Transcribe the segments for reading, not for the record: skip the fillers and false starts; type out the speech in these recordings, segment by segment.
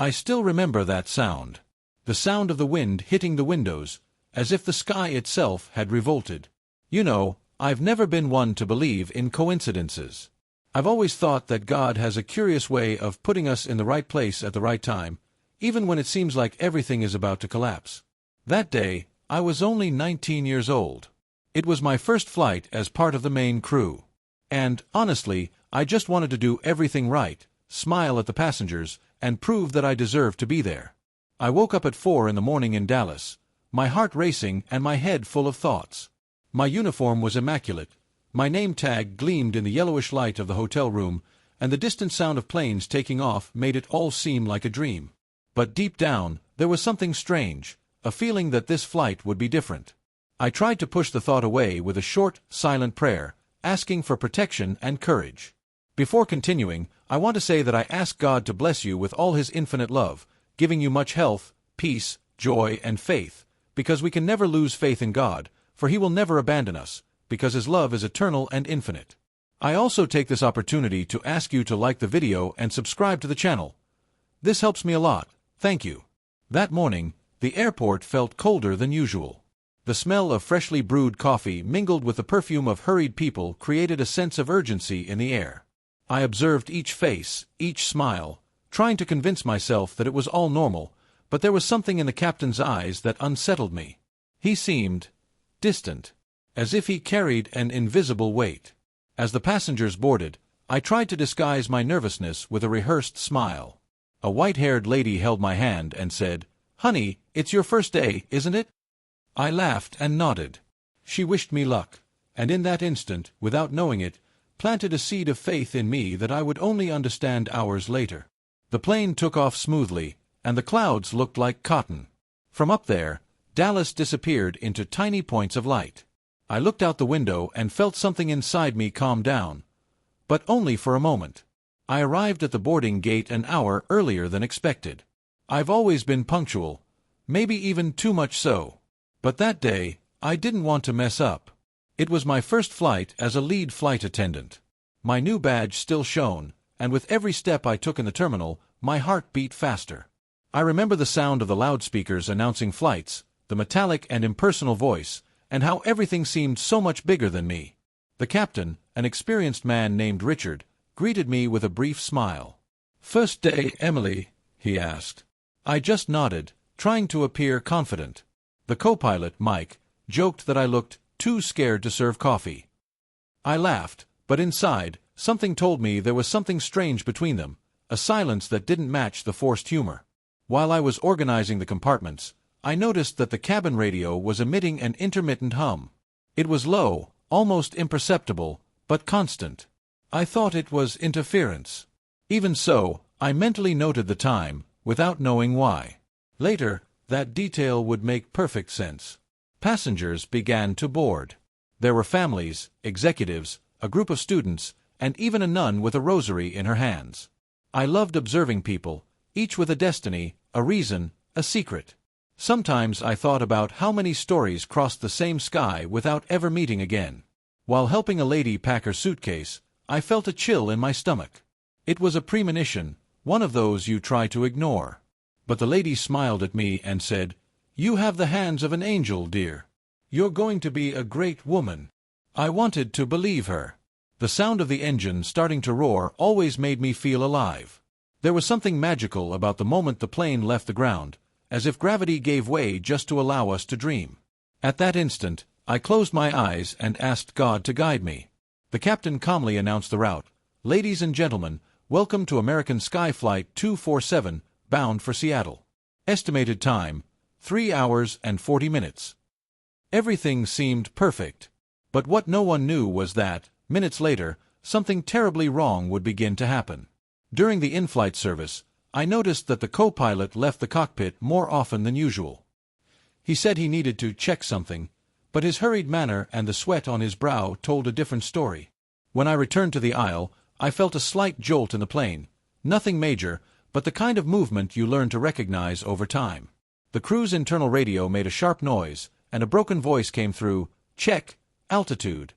I still remember that sound. The sound of the wind hitting the windows, as if the sky itself had revolted. You know, I've never been one to believe in coincidences. I've always thought that God has a curious way of putting us in the right place at the right time, even when it seems like everything is about to collapse. That day, I was only 19 years old. It was my first flight as part of the main crew. And, honestly, I just wanted to do everything right, smile at the passengers, and prove that I deserved to be there. I woke up at 4 in the morning in Dallas, my heart racing and my head full of thoughts. My uniform was immaculate, my name tag gleamed in the yellowish light of the hotel room, and the distant sound of planes taking off made it all seem like a dream. But deep down, there was something strange, a feeling that this flight would be different. I tried to push the thought away with a short, silent prayer, asking for protection and courage. Before continuing, I want to say that I ask God to bless you with all His infinite love, giving you much health, peace, joy, and faith, because we can never lose faith in God, for He will never abandon us, because His love is eternal and infinite. I also take this opportunity to ask you to like the video and subscribe to the channel. This helps me a lot, thank you. That morning, the airport felt colder than usual. The smell of freshly brewed coffee mingled with the perfume of hurried people created a sense of urgency in the air. I observed each face, each smile, trying to convince myself that it was all normal, but there was something in the captain's eyes that unsettled me. He seemed distant, as if he carried an invisible weight. As the passengers boarded, I tried to disguise my nervousness with a rehearsed smile. A white-haired lady held my hand and said, "Honey, it's your first day, isn't it?" I laughed and nodded. She wished me luck, and in that instant, without knowing it, planted a seed of faith in me that I would only understand hours later. The plane took off smoothly, and the clouds looked like cotton. From up there, Dallas disappeared into tiny points of light. I looked out the window and felt something inside me calm down, but only for a moment. I arrived at the boarding gate an hour earlier than expected. I've always been punctual, maybe even too much so. But that day, I didn't want to mess up. It was my first flight as a lead flight attendant. My new badge still shone, and with every step I took in the terminal, my heart beat faster. I remember the sound of the loudspeakers announcing flights, the metallic and impersonal voice, and how everything seemed so much bigger than me. The captain, an experienced man named Richard, greeted me with a brief smile. "First day, Emily?" he asked. I just nodded, trying to appear confident. The co-pilot, Mike, joked that I looked too scared to serve coffee. I laughed, but inside, something told me there was something strange between them, a silence that didn't match the forced humor. While I was organizing the compartments, I noticed that the cabin radio was emitting an intermittent hum. It was low, almost imperceptible, but constant. I thought it was interference. Even so, I mentally noted the time, without knowing why. Later, that detail would make perfect sense. Passengers began to board. There were families, executives, a group of students, and even a nun with a rosary in her hands. I loved observing people, each with a destiny, a reason, a secret. Sometimes I thought about how many stories crossed the same sky without ever meeting again. While helping a lady pack her suitcase, I felt a chill in my stomach. It was a premonition, one of those you try to ignore. But the lady smiled at me and said, "You have the hands of an angel, dear. You're going to be a great woman." I wanted to believe her. The sound of the engine starting to roar always made me feel alive. There was something magical about the moment the plane left the ground, as if gravity gave way just to allow us to dream. At that instant, I closed my eyes and asked God to guide me. The captain calmly announced the route. "Ladies and gentlemen, welcome to American Sky Flight 247, bound for Seattle. Estimated time, 3 hours and 40 minutes. Everything seemed perfect. But what no one knew was that, minutes later, something terribly wrong would begin to happen. During the in-flight service, I noticed that the co-pilot left the cockpit more often than usual. He said he needed to check something, but his hurried manner and the sweat on his brow told a different story. When I returned to the aisle, I felt a slight jolt in the plane, nothing major, but the kind of movement you learn to recognize over time. The crew's internal radio made a sharp noise, and a broken voice came through, "Check, altitude."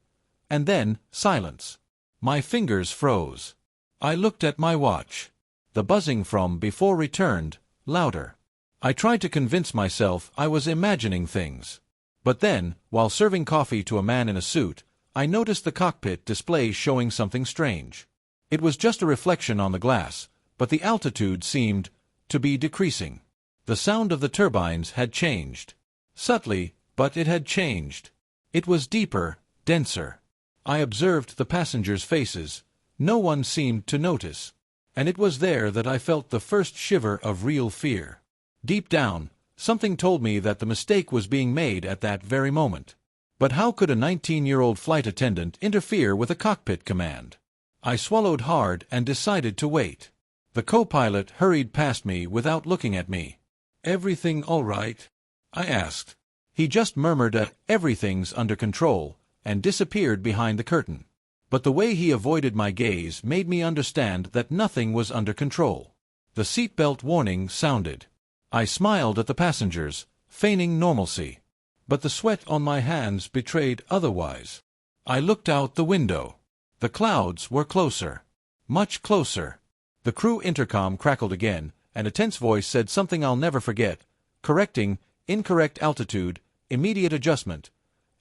And then, silence. My fingers froze. I looked at my watch. The buzzing from before returned, louder. I tried to convince myself I was imagining things. But then, while serving coffee to a man in a suit, I noticed the cockpit display showing something strange. It was just a reflection on the glass, but the altitude seemed to be decreasing. The sound of the turbines had changed. Subtly, but it had changed. It was deeper, denser. I observed the passengers' faces. No one seemed to notice. And it was there that I felt the first shiver of real fear. Deep down, something told me that the mistake was being made at that very moment. But how could a 19-year-old flight attendant interfere with a cockpit command? I swallowed hard and decided to wait. The co-pilot hurried past me without looking at me. "Everything all right?" I asked. He just murmured "everything's under control," and disappeared behind the curtain. But the way he avoided my gaze made me understand that nothing was under control. The seatbelt warning sounded. I smiled at the passengers, feigning normalcy. But the sweat on my hands betrayed otherwise. I looked out the window. The clouds were closer. Much closer. The crew intercom crackled again, and a tense voice said something I'll never forget. Correcting, incorrect altitude, immediate adjustment.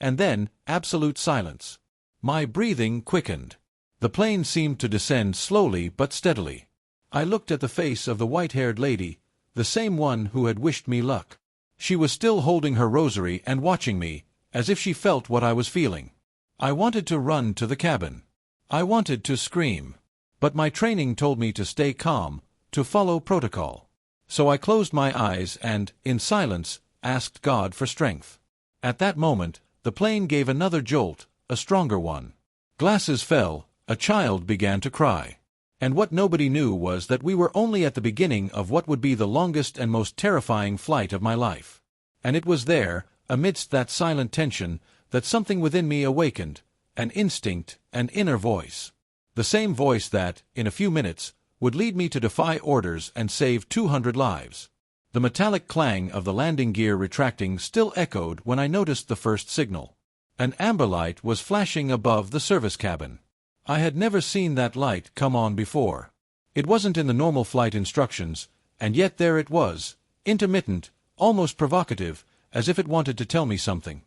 And then, absolute silence. My breathing quickened. The plane seemed to descend slowly but steadily. I looked at the face of the white-haired lady, the same one who had wished me luck. She was still holding her rosary and watching me, as if she felt what I was feeling. I wanted to run to the cabin. I wanted to scream. But my training told me to stay calm, to follow protocol. So I closed my eyes and, in silence, asked God for strength. At that moment, the plane gave another jolt, a stronger one. Glasses fell, a child began to cry. And what nobody knew was that we were only at the beginning of what would be the longest and most terrifying flight of my life. And it was there, amidst that silent tension, that something within me awakened, an instinct, an inner voice. The same voice that, in a few minutes, would lead me to defy orders and save 200 lives. The metallic clang of the landing gear retracting still echoed when I noticed the first signal. An amber light was flashing above the service cabin. I had never seen that light come on before. It wasn't in the normal flight instructions, and yet there it was, intermittent, almost provocative, as if it wanted to tell me something.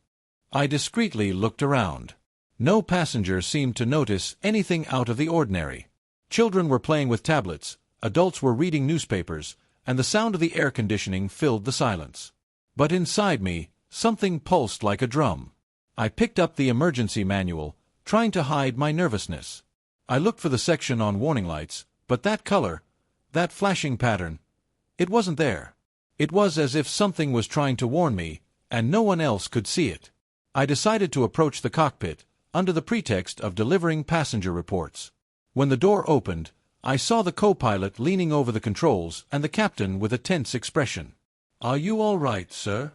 I discreetly looked around. No passenger seemed to notice anything out of the ordinary. Children were playing with tablets, adults were reading newspapers, and the sound of the air conditioning filled the silence. But inside me, something pulsed like a drum. I picked up the emergency manual, trying to hide my nervousness. I looked for the section on warning lights, but that color, that flashing pattern, it wasn't there. It was as if something was trying to warn me, and no one else could see it. I decided to approach the cockpit, under the pretext of delivering passenger reports. When the door opened, I saw the co-pilot leaning over the controls and the captain with a tense expression. "Are you all right, sir?"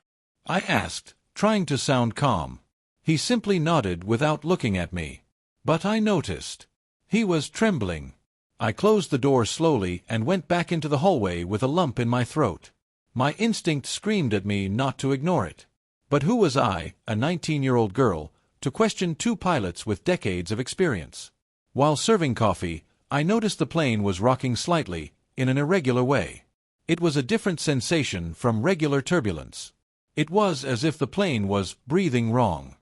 I asked, trying to sound calm. He simply nodded without looking at me. But I noticed. He was trembling. I closed the door slowly and went back into the hallway with a lump in my throat. My instinct screamed at me not to ignore it. But who was I, a 19-year-old girl, to question two pilots with decades of experience? While serving coffee, I noticed the plane was rocking slightly, in an irregular way. It was a different sensation from regular turbulence. It was as if the plane was breathing wrong.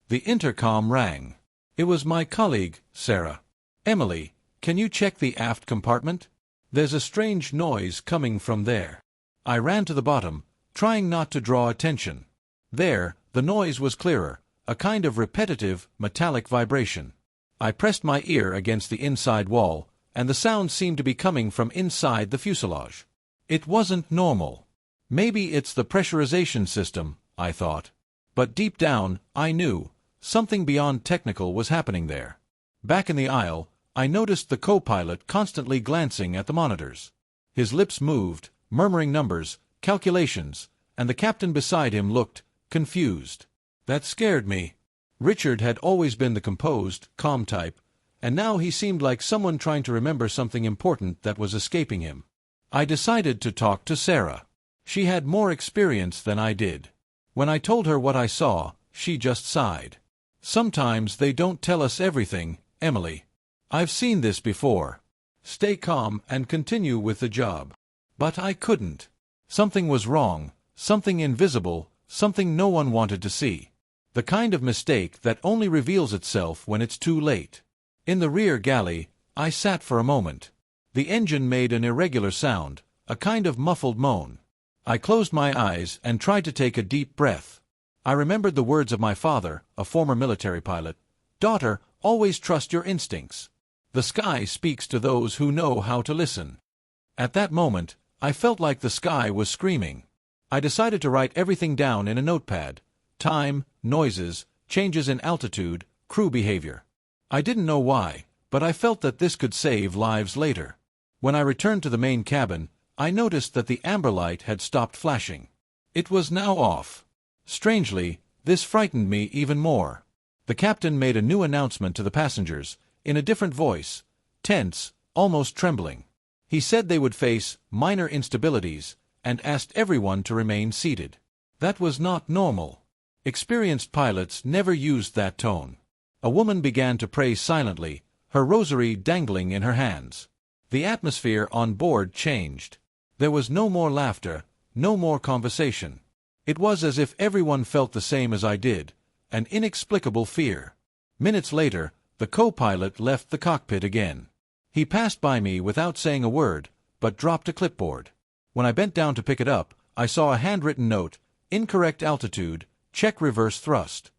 The intercom rang. It was my colleague, Sarah. "Emily, can you check the aft compartment? There's a strange noise coming from there." I ran to the bottom, trying not to draw attention. There, the noise was clearer, a kind of repetitive, metallic vibration. I pressed my ear against the inside wall, and the sound seemed to be coming from inside the fuselage. It wasn't normal. Maybe it's the pressurization system, I thought. But deep down, I knew, something beyond technical was happening there. Back in the aisle, I noticed the co-pilot constantly glancing at the monitors. His lips moved, murmuring numbers, calculations, and the captain beside him looked confused. That scared me. Richard had always been the composed, calm type, and now he seemed like someone trying to remember something important that was escaping him. I decided to talk to Sarah. She had more experience than I did. When I told her what I saw, she just sighed. "Sometimes they don't tell us everything, Emily. I've seen this before. stay calm and continue with the job. But I couldn't. Something was wrong, something invisible, something no one wanted to see. The kind of mistake that only reveals itself when it's too late. In the rear galley, I sat for a moment. The engine made an irregular sound, a kind of muffled moan. I closed my eyes and tried to take a deep breath. I remembered the words of my father, a former military pilot. "Daughter, always trust your instincts. The sky speaks to those who know how to listen." At that moment, I felt like the sky was screaming. I decided to write everything down in a notepad. Time, noises, changes in altitude, crew behavior. I didn't know why, but I felt that this could save lives later. When I returned to the main cabin, I noticed that the amber light had stopped flashing. It was now off. Strangely, this frightened me even more. The captain made a new announcement to the passengers, in a different voice, tense, almost trembling. He said they would face minor instabilities, and asked everyone to remain seated. That was not normal. Experienced pilots never used that tone. A woman began to pray silently, her rosary dangling in her hands. The atmosphere on board changed. There was no more laughter, no more conversation. It was as if everyone felt the same as I did, an inexplicable fear. Minutes later, the co-pilot left the cockpit again. He passed by me without saying a word, but dropped a clipboard. When I bent down to pick it up, I saw a handwritten note, "Incorrect altitude, check reverse thrust."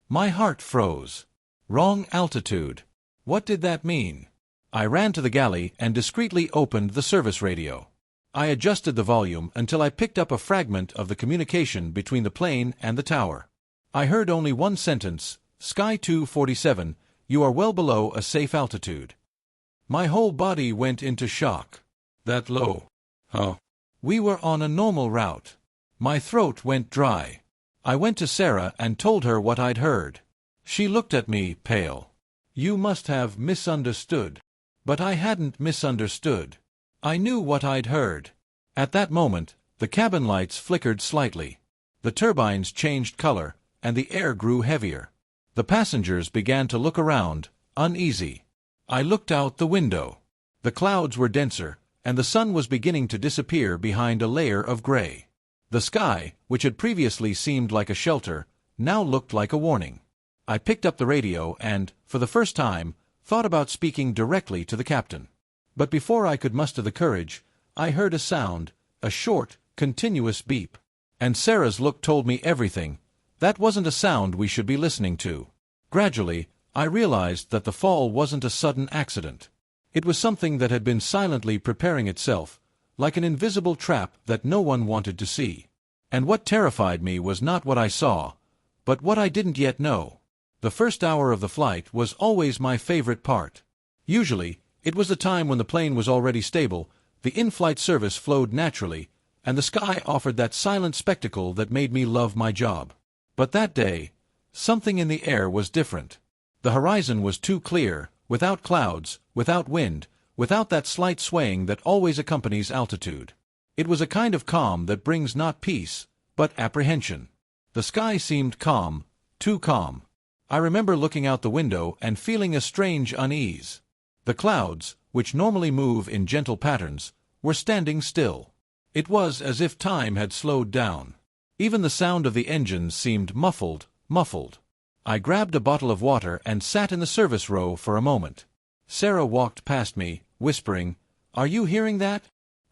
My heart froze. Wrong altitude. What did that mean? I ran to the galley and discreetly opened the service radio. I adjusted the volume until I picked up a fragment of the communication between the plane and the tower. I heard only one sentence, "Sky 247, you are well below a safe altitude." My whole body went into shock. That low? Huh? We were on a normal route. My throat went dry. I went to Sarah and told her what I'd heard. She looked at me, pale. "You must have misunderstood." But I hadn't misunderstood. I knew what I'd heard. At that moment, the cabin lights flickered slightly. The turbines changed color, and the air grew heavier. The passengers began to look around, uneasy. I looked out the window. The clouds were denser, and the sun was beginning to disappear behind a layer of gray. The sky, which had previously seemed like a shelter, now looked like a warning. I picked up the radio and, for the first time, thought about speaking directly to the captain. But before I could muster the courage, I heard a sound, a short, continuous beep. And Sarah's look told me everything. That wasn't a sound we should be listening to. Gradually, I realized that the fall wasn't a sudden accident. It was something that had been silently preparing itself, like an invisible trap that no one wanted to see. And what terrified me was not what I saw, but what I didn't yet know. The first hour of the flight was always my favorite part. Usually, it was the time when the plane was already stable, the in-flight service flowed naturally, and the sky offered that silent spectacle that made me love my job. But that day, something in the air was different. The horizon was too clear, without clouds, without wind, without that slight swaying that always accompanies altitude. It was a kind of calm that brings not peace, but apprehension. The sky seemed calm, too calm. I remember looking out the window and feeling a strange unease. The clouds, which normally move in gentle patterns, were standing still. It was as if time had slowed down. Even the sound of the engines seemed muffled. I grabbed a bottle of water and sat in the service row for a moment. Sarah walked past me, whispering, "Are you hearing that?"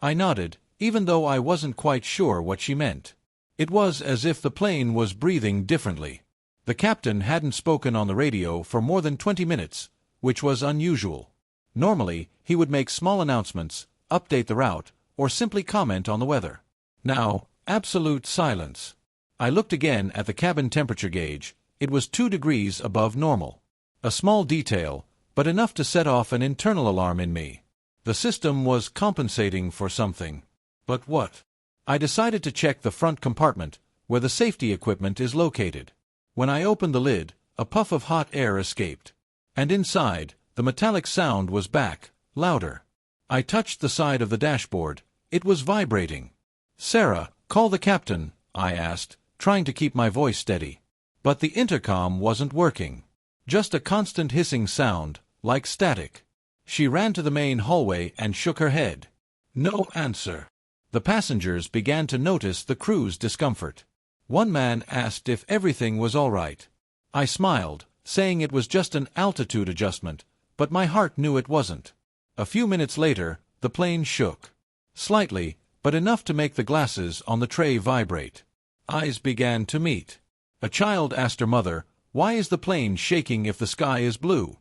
I nodded, even though I wasn't quite sure what she meant. It was as if the plane was breathing differently. The captain hadn't spoken on the radio for more than 20 minutes, which was unusual. Normally, he would make small announcements, update the route, or simply comment on the weather. Now, absolute silence. I looked again at the cabin temperature gauge. It was 2 degrees above normal. A small detail, but enough to set off an internal alarm in me. The system was compensating for something. But what? I decided to check the front compartment, where the safety equipment is located. When I opened the lid, a puff of hot air escaped. And inside, the metallic sound was back, louder. I touched the side of the dashboard. It was vibrating. "Sarah, call the captain," I asked, trying to keep my voice steady. But the intercom wasn't working. Just a constant hissing sound, like static. She ran to the main hallway and shook her head. No answer. The passengers began to notice the crew's discomfort. One man asked if everything was all right. I smiled, saying it was just an altitude adjustment, but my heart knew it wasn't. A few minutes later, the plane shook. Slightly, but enough to make the glasses on the tray vibrate. Eyes began to meet. A child asked her mother, "Why is the plane shaking if the sky is blue?"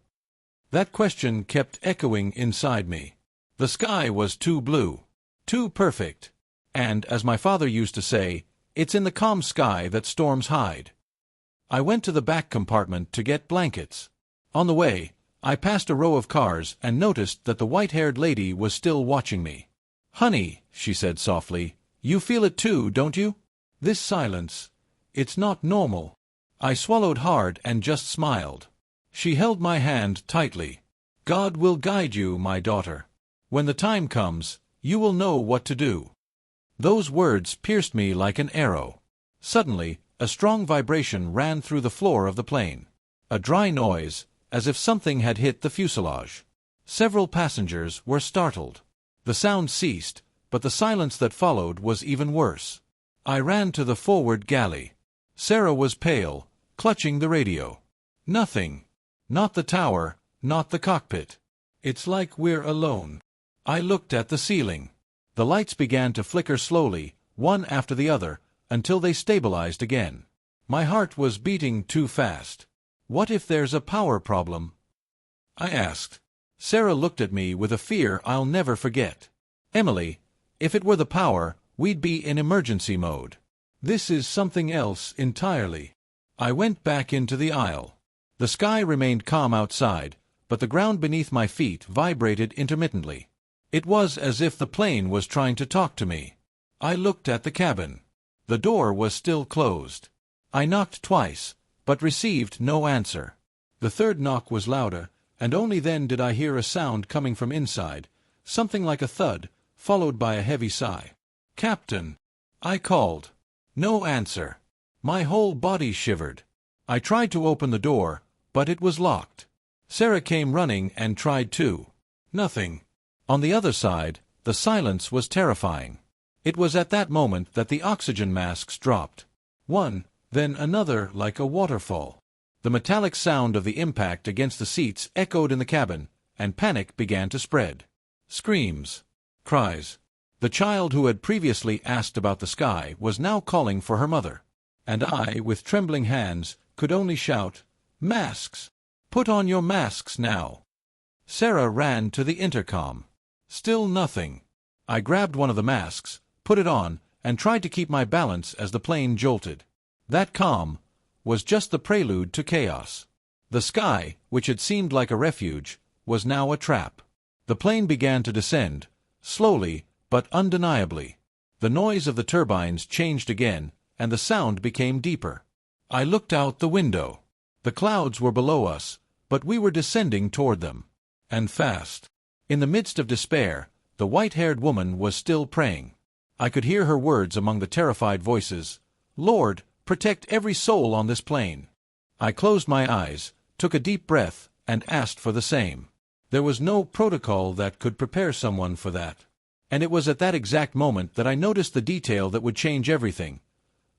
That question kept echoing inside me. The sky was too blue. Too perfect. And, as my father used to say, it's in the calm sky that storms hide. I went to the back compartment to get blankets. On the way, I passed a row of cars and noticed that the white-haired lady was still watching me. "Honey," she said softly, "you feel it too, don't you? This silence. It's not normal." I swallowed hard and just smiled. She held my hand tightly. "God will guide you, my daughter. When the time comes, you will know what to do." Those words pierced me like an arrow. Suddenly, a strong vibration ran through the floor of the plane. A dry noise, as if something had hit the fuselage. Several passengers were startled. The sound ceased, but the silence that followed was even worse. I ran to the forward galley. Sarah was pale, clutching the radio. "Nothing. Not the tower, not the cockpit. It's like we're alone." I looked at the ceiling. The lights began to flicker slowly, one after the other, until they stabilized again. My heart was beating too fast. "What if there's a power problem?" I asked. Sarah looked at me with a fear I'll never forget. "Emily, if it were the power, we'd be in emergency mode. This is something else entirely." I went back into the aisle. The sky remained calm outside, but the ground beneath my feet vibrated intermittently. It was as if the plane was trying to talk to me. I looked at the cabin. The door was still closed. I knocked twice, but received no answer. The third knock was louder, and only then did I hear a sound coming from inside, something like a thud, followed by a heavy sigh. "Captain!" I called. No answer. My whole body shivered. I tried to open the door, but it was locked. Sarah came running and tried too. Nothing. On the other side, the silence was terrifying. It was at that moment that the oxygen masks dropped. One, then another like a waterfall. The metallic sound of the impact against the seats echoed in the cabin, and panic began to spread. Screams. Cries. The child who had previously asked about the sky was now calling for her mother. And I, with trembling hands, could only shout, "Masks! Put on your masks now!" Sarah ran to the intercom. Still nothing. I grabbed one of the masks, put it on, and tried to keep my balance as the plane jolted. That calm was just the prelude to chaos. The sky, which had seemed like a refuge, was now a trap. The plane began to descend, slowly but undeniably. The noise of the turbines changed again, and the sound became deeper. I looked out the window. The clouds were below us, but we were descending toward them. And fast. In the midst of despair, the white-haired woman was still praying. I could hear her words among the terrified voices. "Lord, protect every soul on this plane." I closed my eyes, took a deep breath, and asked for the same. There was no protocol that could prepare someone for that. And it was at that exact moment that I noticed the detail that would change everything.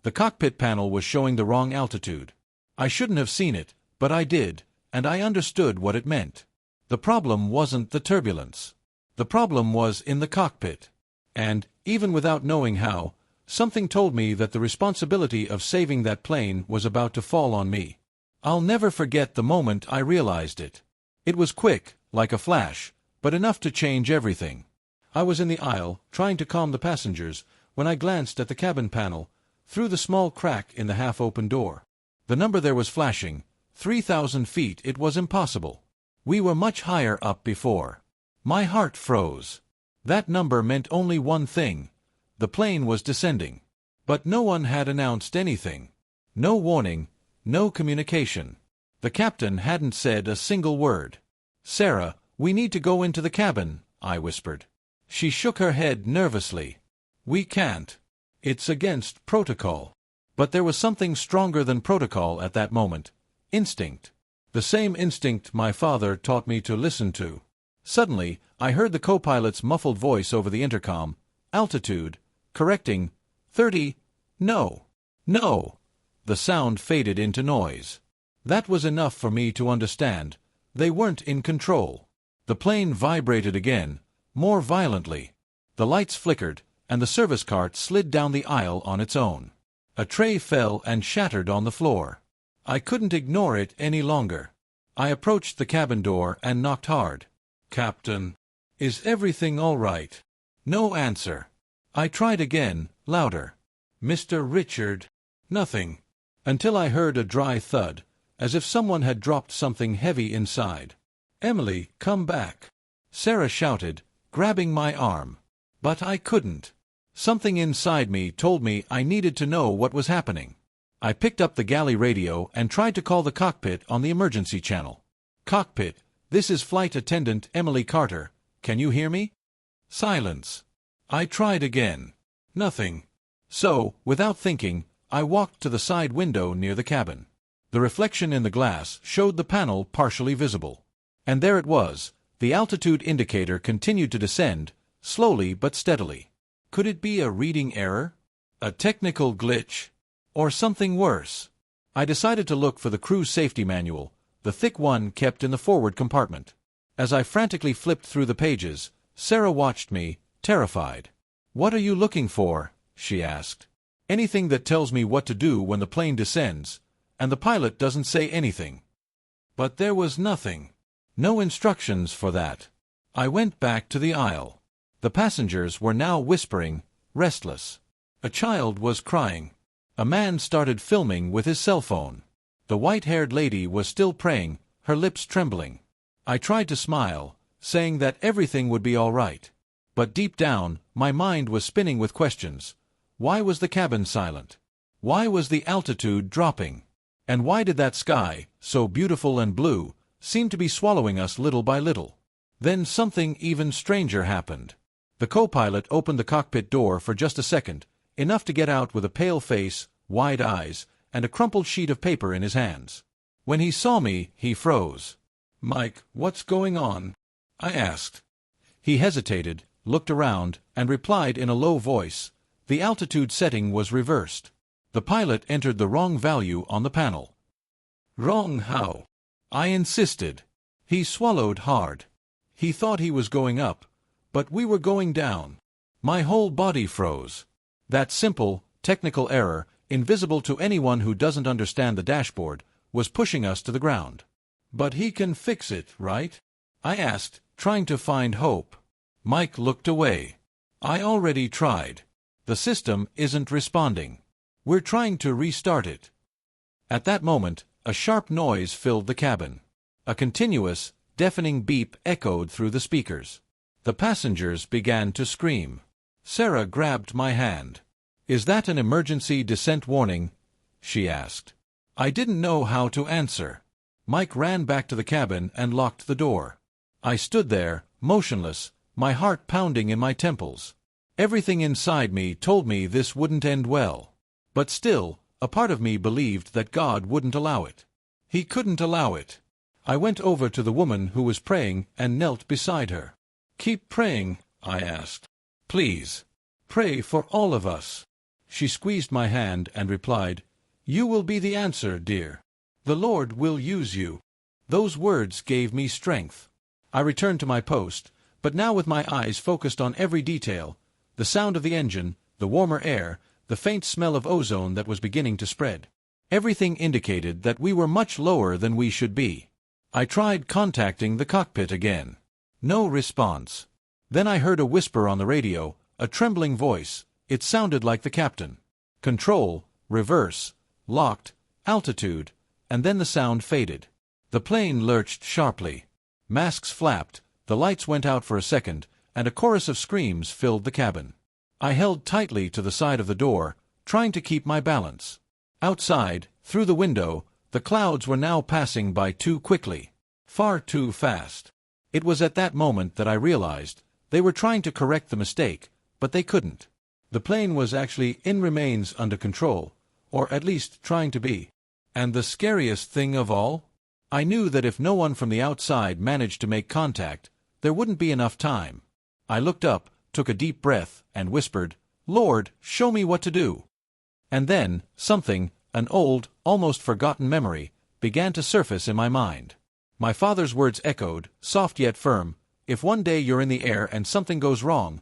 The cockpit panel was showing the wrong altitude. I shouldn't have seen it, but I did, and I understood what it meant. The problem wasn't the turbulence. The problem was in the cockpit. And, even without knowing how, something told me that the responsibility of saving that plane was about to fall on me. I'll never forget the moment I realized it. It was quick, like a flash, but enough to change everything. I was in the aisle, trying to calm the passengers, when I glanced at the cabin panel, through the small crack in the half-open door. The number there was flashing, 3,000 feet. It was impossible. We were much higher up before. My heart froze. That number meant only one thing. The plane was descending. But no one had announced anything. No warning, no communication. The captain hadn't said a single word. "Sarah, we need to go into the cabin," I whispered. She shook her head nervously. "We can't. It's against protocol." But there was something stronger than protocol at that moment. Instinct. The same instinct my father taught me to listen to. Suddenly, I heard the co-pilot's muffled voice over the intercom. Altitude. Correcting. 30. No. No. The sound faded into noise. That was enough for me to understand. They weren't in control. The plane vibrated again, more violently. The lights flickered, and the service cart slid down the aisle on its own. A tray fell and shattered on the floor. I couldn't ignore it any longer. I approached the cabin door and knocked hard. "Captain, is everything all right?" No answer. I tried again, louder. "Mr. Richard?" Nothing. Until I heard a dry thud, as if someone had dropped something heavy inside. "Emily, come back!" Sarah shouted, grabbing my arm. But I couldn't. Something inside me told me I needed to know what was happening. I picked up the galley radio and tried to call the cockpit on the emergency channel. "Cockpit, this is Flight Attendant Emily Carter. Can you hear me?" Silence. I tried again. Nothing. So, without thinking, I walked to the side window near the cabin. The reflection in the glass showed the panel partially visible. And there it was. The altitude indicator continued to descend, slowly but steadily. Could it be a reading error? A technical glitch? Or something worse? I decided to look for the crew's safety manual, the thick one kept in the forward compartment. As I frantically flipped through the pages, Sarah watched me, terrified. "What are you looking for?" she asked. "Anything that tells me what to do when the plane descends, and the pilot doesn't say anything." But there was nothing. No instructions for that. I went back to the aisle. The passengers were now whispering, restless. A child was crying. A man started filming with his cell phone. The white-haired lady was still praying, her lips trembling. I tried to smile, saying that everything would be all right. But deep down, my mind was spinning with questions. Why was the cabin silent? Why was the altitude dropping? And why did that sky, so beautiful and blue, seem to be swallowing us little by little? Then something even stranger happened. The co-pilot opened the cockpit door for just a second, enough to get out with a pale face, wide eyes, and a crumpled sheet of paper in his hands. When he saw me, he froze. "Mike, what's going on?" I asked. He hesitated, looked around, and replied in a low voice. The altitude setting was reversed. The pilot entered the wrong value on the panel. "Wrong how?" I insisted. He swallowed hard. He thought he was going up, but we were going down. My whole body froze. That simple, technical error, invisible to anyone who doesn't understand the dashboard, was pushing us to the ground. "But he can fix it, right?" I asked, trying to find hope. Mike looked away. "I already tried. The system isn't responding. We're trying to restart it." At that moment, a sharp noise filled the cabin. A continuous, deafening beep echoed through the speakers. The passengers began to scream. Sarah grabbed my hand. "Is that an emergency descent warning?" she asked. I didn't know how to answer. Mike ran back to the cabin and locked the door. I stood there, motionless, my heart pounding in my temples. Everything inside me told me this wouldn't end well. But still, a part of me believed that God wouldn't allow it. He couldn't allow it. I went over to the woman who was praying and knelt beside her. "Keep praying," I asked. "Please. Pray for all of us." She squeezed my hand and replied, "You will be the answer, dear. The Lord will use you." Those words gave me strength. I returned to my post, but now with my eyes focused on every detail, the sound of the engine, the warmer air, the faint smell of ozone that was beginning to spread. Everything indicated that we were much lower than we should be. I tried contacting the cockpit again. No response. Then I heard a whisper on the radio, a trembling voice. It sounded like the captain. "Control, reverse, locked, altitude," and then the sound faded. The plane lurched sharply. Masks flapped, the lights went out for a second, and a chorus of screams filled the cabin. I held tightly to the side of the door, trying to keep my balance. Outside, through the window, the clouds were now passing by too quickly. Far too fast. It was at that moment that I realized they were trying to correct the mistake, but they couldn't. The plane was actually in remains under control, or at least trying to be. And the scariest thing of all? I knew that if no one from the outside managed to make contact, there wouldn't be enough time. I looked up, took a deep breath, and whispered, "Lord, show me what to do." And then, something, an old, almost forgotten memory, began to surface in my mind. My father's words echoed, soft yet firm, "If one day you're in the air and something goes wrong,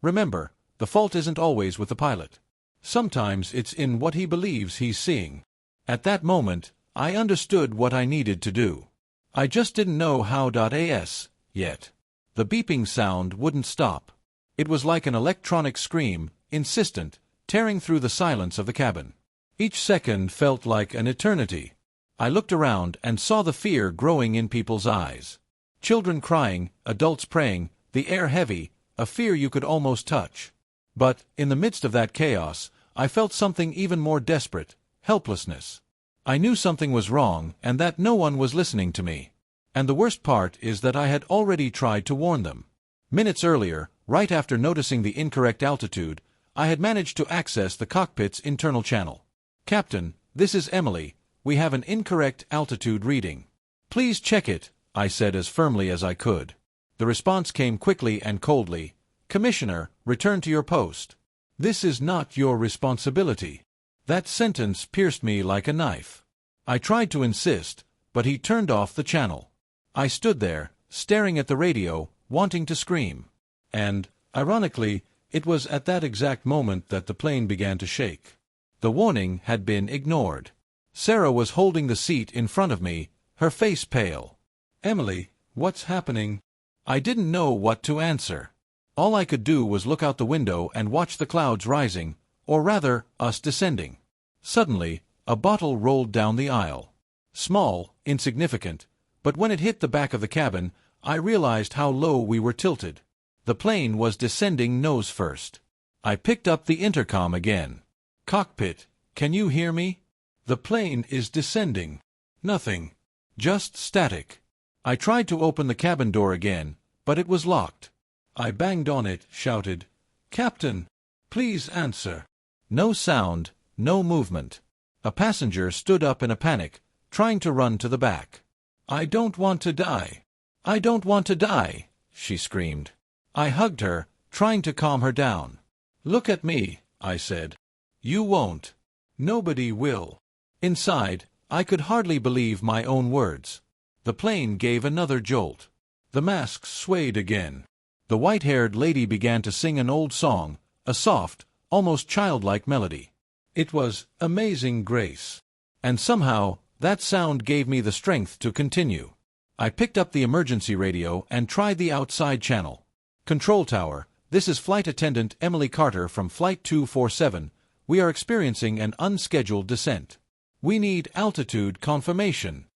remember, the fault isn't always with the pilot. Sometimes it's in what he believes he's seeing." At that moment, I understood what I needed to do. I just didn't know how.as yet. The beeping sound wouldn't stop. It was like an electronic scream, insistent, tearing through the silence of the cabin. Each second felt like an eternity. I looked around and saw the fear growing in people's eyes. Children crying, adults praying, the air heavy, a fear you could almost touch. But, in the midst of that chaos, I felt something even more desperate, helplessness. I knew something was wrong and that no one was listening to me. And the worst part is that I had already tried to warn them. Minutes earlier, right after noticing the incorrect altitude, I had managed to access the cockpit's internal channel. "Captain, this is Emily. We have an incorrect altitude reading. Please check it," I said as firmly as I could. The response came quickly and coldly. "Commissioner, return to your post. This is not your responsibility." That sentence pierced me like a knife. I tried to insist, but he turned off the channel. I stood there, staring at the radio, wanting to scream. And, ironically, it was at that exact moment that the plane began to shake. The warning had been ignored. Sarah was holding the seat in front of me, her face pale. "Emily, what's happening?" I didn't know what to answer. All I could do was look out the window and watch the clouds rising, or rather, us descending. Suddenly, a bottle rolled down the aisle. Small, insignificant, but when it hit the back of the cabin, I realized how low we were tilted. The plane was descending nose first. I picked up the intercom again. "Cockpit, can you hear me? The plane is descending." Nothing. Just static. I tried to open the cabin door again, but it was locked. I banged on it, shouted, "Captain, please answer." No sound, no movement. A passenger stood up in a panic, trying to run to the back. "I don't want to die. I don't want to die," she screamed. I hugged her, trying to calm her down. "Look at me," I said. "You won't. Nobody will." Inside, I could hardly believe my own words. The plane gave another jolt. The masks swayed again. The white-haired lady began to sing an old song, a soft, almost childlike melody. It was Amazing Grace. And somehow, that sound gave me the strength to continue. I picked up the emergency radio and tried the outside channel. "Control tower, this is Flight Attendant Emily Carter from Flight 247. We are experiencing an unscheduled descent. We need altitude confirmation."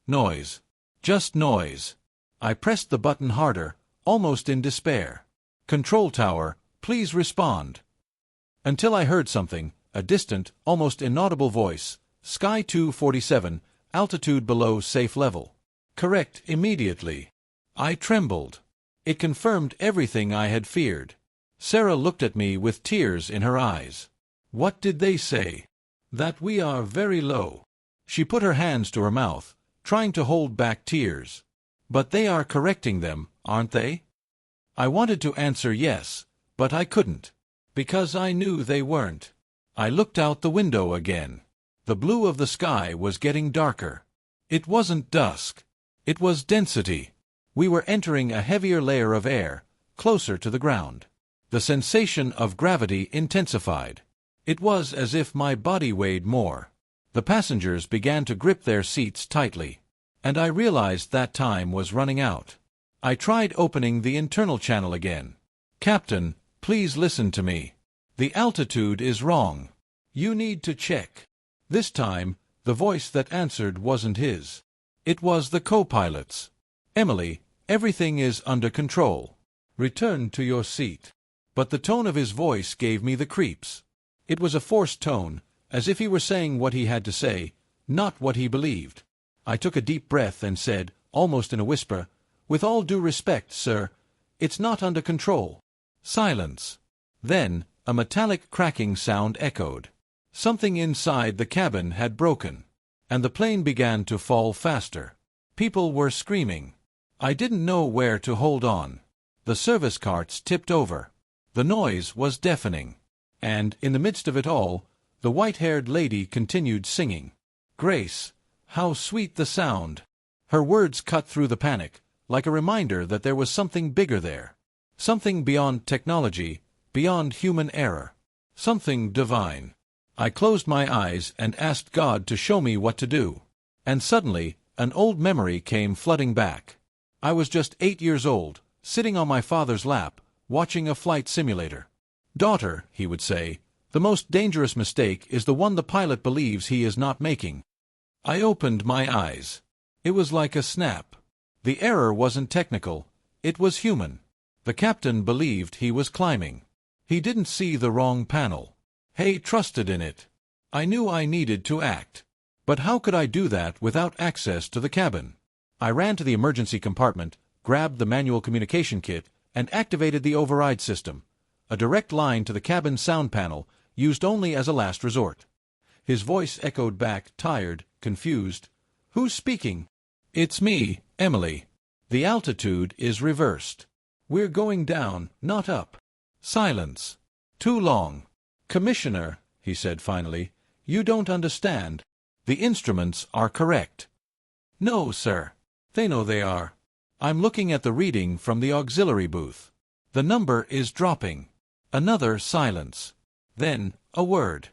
Noise. Just noise. I pressed the button harder, almost in despair. "Control tower, please respond." Until I heard something, a distant, almost inaudible voice. "Sky 247, altitude below safe level. Correct immediately." I trembled. It confirmed everything I had feared. Sarah looked at me with tears in her eyes. "What did they say?" "That we are very low." She put her hands to her mouth, trying to hold back tears. "But they are correcting them, aren't they?" I wanted to answer yes, but I couldn't. Because I knew they weren't. I looked out the window again. The blue of the sky was getting darker. It wasn't dusk. It was density. We were entering a heavier layer of air, closer to the ground. The sensation of gravity intensified. It was as if my body weighed more. The passengers began to grip their seats tightly. And I realized that time was running out. I tried opening the internal channel again. "Captain, please listen to me. The altitude is wrong. You need to check." This time, the voice that answered wasn't his. It was the co-pilot's. "Emily, everything is under control. Return to your seat." But the tone of his voice gave me the creeps. It was a forced tone, as if he were saying what he had to say, not what he believed. I took a deep breath and said, almost in a whisper, "With all due respect, sir, it's not under control." Silence. Then, a metallic cracking sound echoed. Something inside the cabin had broken, and the plane began to fall faster. People were screaming. I didn't know where to hold on. The service carts tipped over. The noise was deafening. And, in the midst of it all, the white-haired lady continued singing. Grace, how sweet the sound! Her words cut through the panic, like a reminder that there was something bigger there. Something beyond technology, beyond human error. Something divine. I closed my eyes and asked God to show me what to do. And suddenly, an old memory came flooding back. I was just 8 years old, sitting on my father's lap, watching a flight simulator. Daughter, he would say, the most dangerous mistake is the one the pilot believes he is not making. I opened my eyes. It was like a snap. The error wasn't technical, it was human. The captain believed he was climbing. He didn't see the wrong panel. He trusted in it. I knew I needed to act. But how could I do that without access to the cabin? I ran to the emergency compartment, grabbed the manual communication kit, and activated the override system, a direct line to the cabin sound panel, used only as a last resort. His voice echoed back, tired, confused. Who's speaking? It's me, Emily. The altitude is reversed. We're going down, not up. Silence. Too long. Commissioner, he said finally, you don't understand. The instruments are correct. No, sir. They know they are. I'm looking at the reading from the auxiliary booth. The number is dropping. Another silence. Then, a word.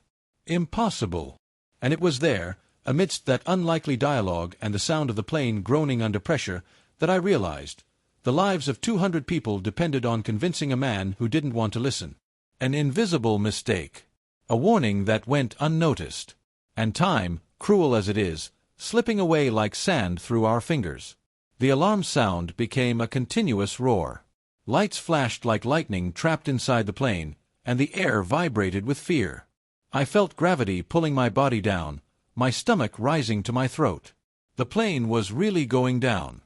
Impossible. And it was there, amidst that unlikely dialogue and the sound of the plane groaning under pressure, that I realized the lives of 200 people depended on convincing a man who didn't want to listen. An invisible mistake. A warning that went unnoticed. And time, cruel as it is, slipping away like sand through our fingers. The alarm sound became a continuous roar. Lights flashed like lightning trapped inside the plane, and the air vibrated with fear. I felt gravity pulling my body down, my stomach rising to my throat. The plane was really going down.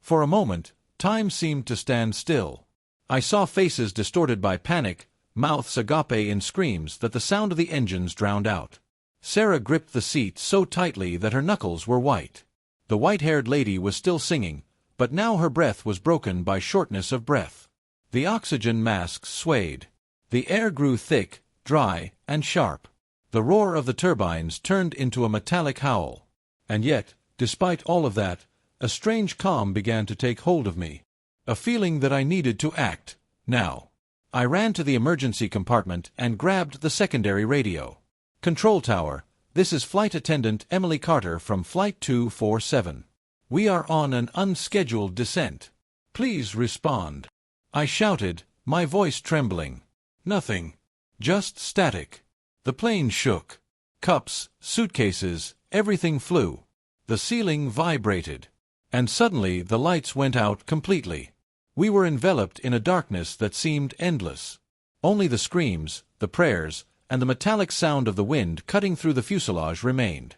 For a moment, time seemed to stand still. I saw faces distorted by panic, mouths agape in screams that the sound of the engines drowned out. Sarah gripped the seat so tightly that her knuckles were white. The white-haired lady was still singing, but now her breath was broken by shortness of breath. The oxygen masks swayed. The air grew thick, dry, and sharp. The roar of the turbines turned into a metallic howl. And yet, despite all of that, a strange calm began to take hold of me. A feeling that I needed to act, now. I ran to the emergency compartment and grabbed the secondary radio. Control tower, this is Flight Attendant Emily Carter from Flight 247. We are on an unscheduled descent. Please respond. I shouted, my voice trembling. Nothing. Just static. The plane shook. Cups, suitcases, everything flew. The ceiling vibrated. And suddenly the lights went out completely. We were enveloped in a darkness that seemed endless. Only the screams, the prayers, and the metallic sound of the wind cutting through the fuselage remained.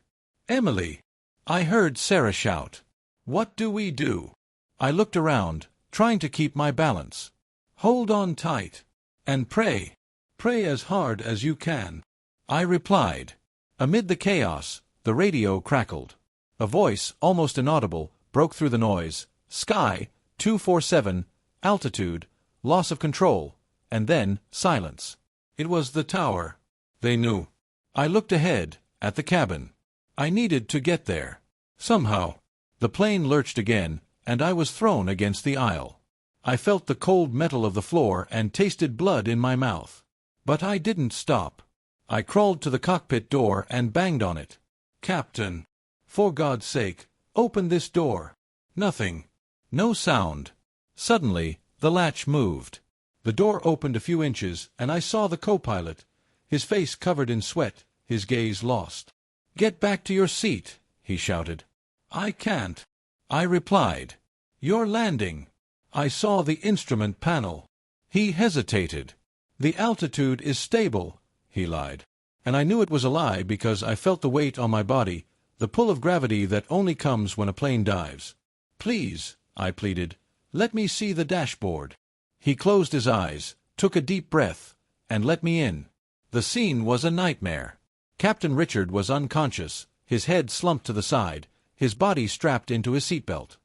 Emily! I heard Sarah shout. What do we do? I looked around, trying to keep my balance. Hold on tight. And pray. Pray as hard as you can. I replied. Amid the chaos, the radio crackled. A voice, almost inaudible, broke through the noise. Sky, 247, altitude, loss of control, and then silence. It was the tower. They knew. I looked ahead, at the cabin. I needed to get there. Somehow. The plane lurched again, and I was thrown against the aisle. I felt the cold metal of the floor and tasted blood in my mouth. But I didn't stop. I crawled to the cockpit door and banged on it. Captain! For God's sake, open this door. Nothing. No sound. Suddenly, the latch moved. The door opened a few inches, and I saw the co-pilot, his face covered in sweat, his gaze lost. Get back to your seat, he shouted. I can't. I replied. You're landing. I saw the instrument panel. He hesitated. The altitude is stable, he lied. And I knew it was a lie because I felt the weight on my body, the pull of gravity that only comes when a plane dives. Please, I pleaded, let me see the dashboard. He closed his eyes, took a deep breath, and let me in. The scene was a nightmare. Captain Richard was unconscious, his head slumped to the side, his body strapped into his seatbelt.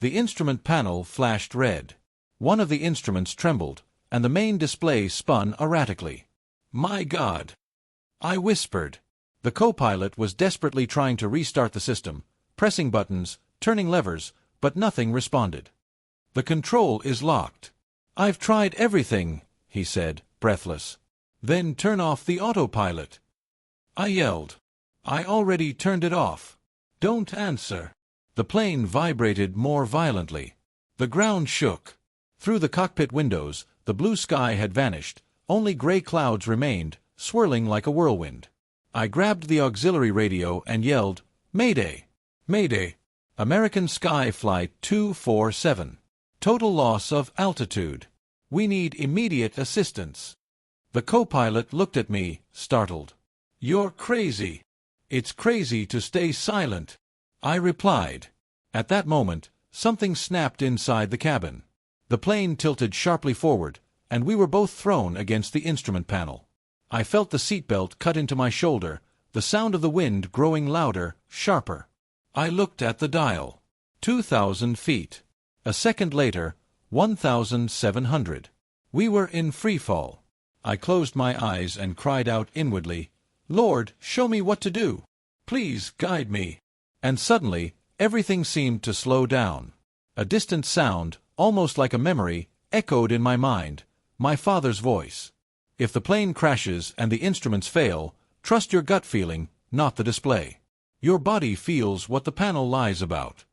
The instrument panel flashed red. One of the instruments trembled, and the main display spun erratically. "My God!" I whispered. The co-pilot was desperately trying to restart the system, pressing buttons, turning levers, but nothing responded. "The control is locked." "I've tried everything," he said, breathless. "Then turn off the autopilot." I yelled. "I already turned it off." "Don't answer." The plane vibrated more violently. The ground shook. Through the cockpit windows, the blue sky had vanished. Only gray clouds remained, swirling like a whirlwind. I grabbed the auxiliary radio and yelled, "Mayday! Mayday! American Sky Flight 247. Total loss of altitude. We need immediate assistance." The co-pilot looked at me, startled. "You're crazy." "It's crazy to stay silent," I replied. At that moment, something snapped inside the cabin. The plane tilted sharply forward, and we were both thrown against the instrument panel. I felt the seatbelt cut into my shoulder, the sound of the wind growing louder, sharper. I looked at the dial. 2,000 feet. A second later, 1,700. We were in freefall. I closed my eyes and cried out inwardly, "Lord, show me what to do. Please guide me." And suddenly, everything seemed to slow down. A distant sound, almost like a memory, echoed in my mind, my father's voice. "If the plane crashes and the instruments fail, trust your gut feeling, not the display. Your body feels what the panel lies about."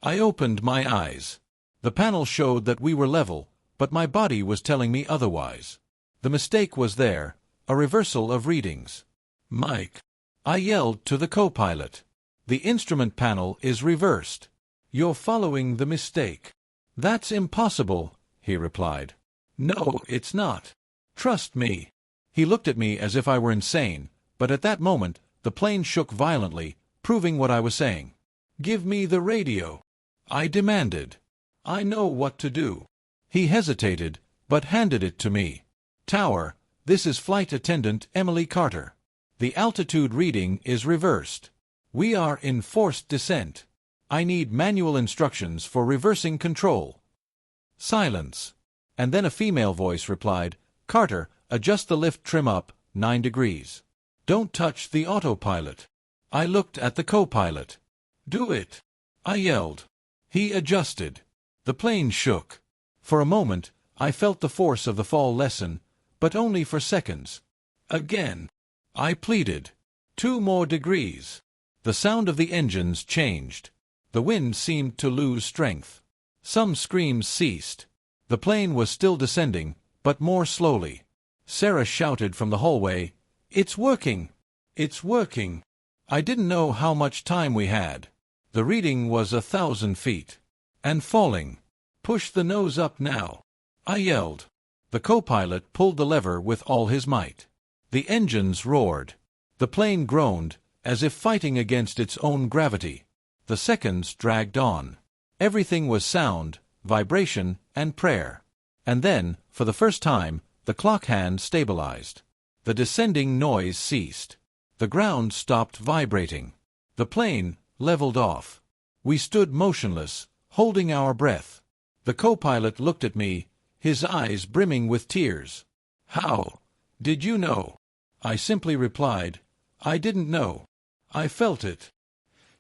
I opened my eyes. The panel showed that we were level, but my body was telling me otherwise. The mistake was there, a reversal of readings. "Mike," I yelled to the co-pilot. "The instrument panel is reversed. You're following the mistake." "That's impossible," he replied. "No, it's not. Trust me." He looked at me as if I were insane, but at that moment, the plane shook violently, proving what I was saying. "Give me the radio," I demanded. "I know what to do." He hesitated, but handed it to me. "Tower, this is Flight Attendant Emily Carter. The altitude reading is reversed. We are in forced descent. I need manual instructions for reversing control." Silence. And then a female voice replied, "Carter, adjust the lift trim up, 9 degrees. Don't touch the autopilot." I looked at the co-pilot. "Do it," I yelled. He adjusted. The plane shook. For a moment, I felt the force of the fall lessen, but only for seconds. "Again," I pleaded. 2 more degrees." The sound of the engines changed. The wind seemed to lose strength. Some screams ceased. The plane was still descending, but more slowly. Sarah shouted from the hallway, "It's working! It's working!" I didn't know how much time we had. The reading was 1,000 feet. And falling. "Push the nose up now," I yelled. The co-pilot pulled the lever with all his might. The engines roared. The plane groaned, as if fighting against its own gravity. The seconds dragged on. Everything was sound, vibration, and prayer. And then, for the first time, the clock hand stabilized. The descending noise ceased. The ground stopped vibrating. The plane leveled off. We stood motionless, holding our breath. The co-pilot looked at me, his eyes brimming with tears. "How did you know?" I simply replied, "I didn't know. I felt it."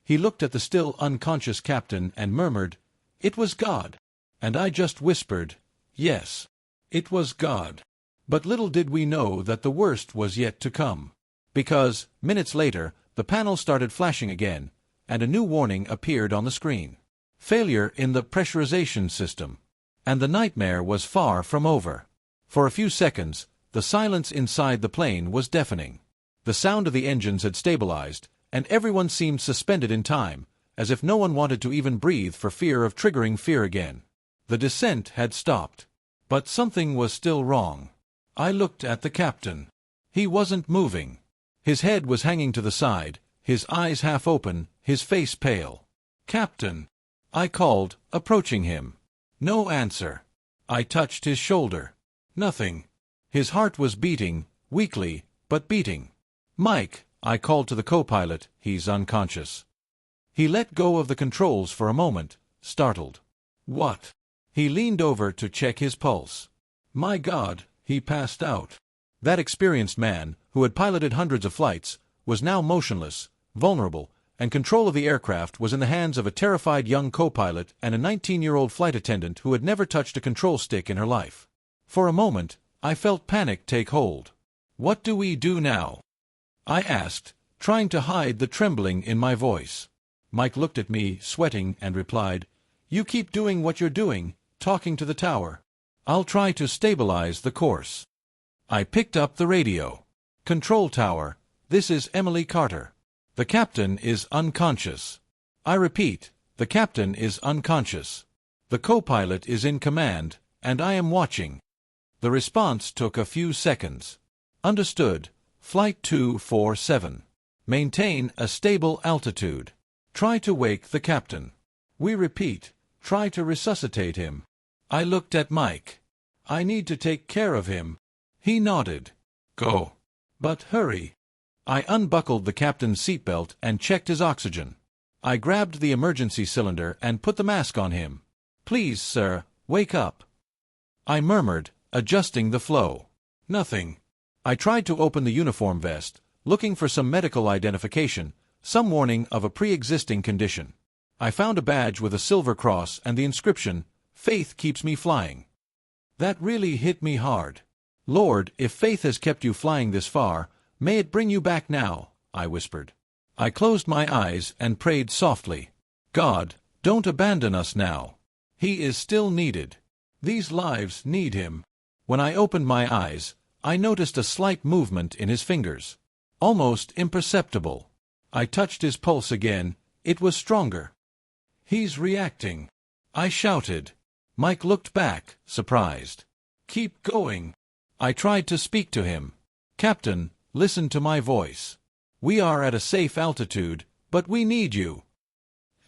He looked at the still unconscious captain and murmured, "It was God." And I just whispered, "Yes, it was God." But little did we know that the worst was yet to come. Because, minutes later, the panel started flashing again, and a new warning appeared on the screen. Failure in the pressurization system. And the nightmare was far from over. For a few seconds, the silence inside the plane was deafening. The sound of the engines had stabilized, and everyone seemed suspended in time, as if no one wanted to even breathe for fear of triggering fear again. The descent had stopped. But something was still wrong. I looked at the captain. He wasn't moving. His head was hanging to the side, his eyes half open, his face pale. "Captain," I called, approaching him. No answer. I touched his shoulder. Nothing. His heart was beating, weakly, but beating. "Mike," I called to the co-pilot, "he's unconscious." He let go of the controls for a moment, startled. "What?" He leaned over to check his pulse. My God, he passed out. That experienced man, who had piloted hundreds of flights, was now motionless, vulnerable, and control of the aircraft was in the hands of a terrified young co-pilot and a 19-year-old flight attendant who had never touched a control stick in her life. For a moment, I felt panic take hold. "What do we do now?" I asked, trying to hide the trembling in my voice. Mike looked at me, sweating, and replied, "You keep doing what you're doing, talking to the tower. I'll try to stabilize the course." I picked up the radio. "Control tower, this is Emily Carter. The captain is unconscious. I repeat, the captain is unconscious. The co-pilot is in command, and I am watching." The response took a few seconds. "Understood. Flight 247. Maintain a stable altitude. Try to wake the captain. We repeat, try to resuscitate him." I looked at Mike. "I need to take care of him." He nodded. "Go. But hurry." I unbuckled the captain's seatbelt and checked his oxygen. I grabbed the emergency cylinder and put the mask on him. "Please, sir, wake up." I murmured, adjusting the flow. "Nothing." I tried to open the uniform vest, looking for some medical identification, some warning of a pre-existing condition. I found a badge with a silver cross and the inscription, "Faith keeps me flying." That really hit me hard. "Lord, if faith has kept you flying this far, may it bring you back now," I whispered. I closed my eyes and prayed softly. "God, don't abandon us now. He is still needed. These lives need him." When I opened my eyes, I noticed a slight movement in his fingers. Almost imperceptible. I touched his pulse again. It was stronger. "He's reacting," I shouted. Mike looked back, surprised. "Keep going." I tried to speak to him. "Captain, listen to my voice. We are at a safe altitude, but we need you."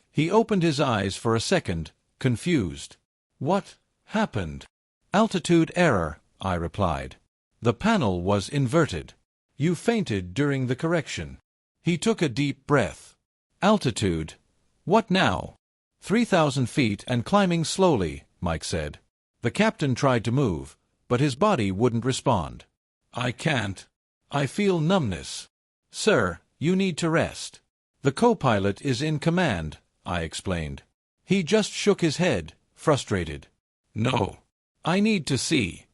He opened his eyes for a second, confused. "What happened?" "Altitude error," I replied. "The panel was inverted. You fainted during the correction." He took a deep breath. "Altitude. What now?" 3,000 feet and climbing slowly," Mike said. The captain tried to move, but his body wouldn't respond. "I can't. I feel numbness." "Sir, you need to rest." "The co-pilot is in command," I explained. He just shook his head, frustrated. "No. I need to see."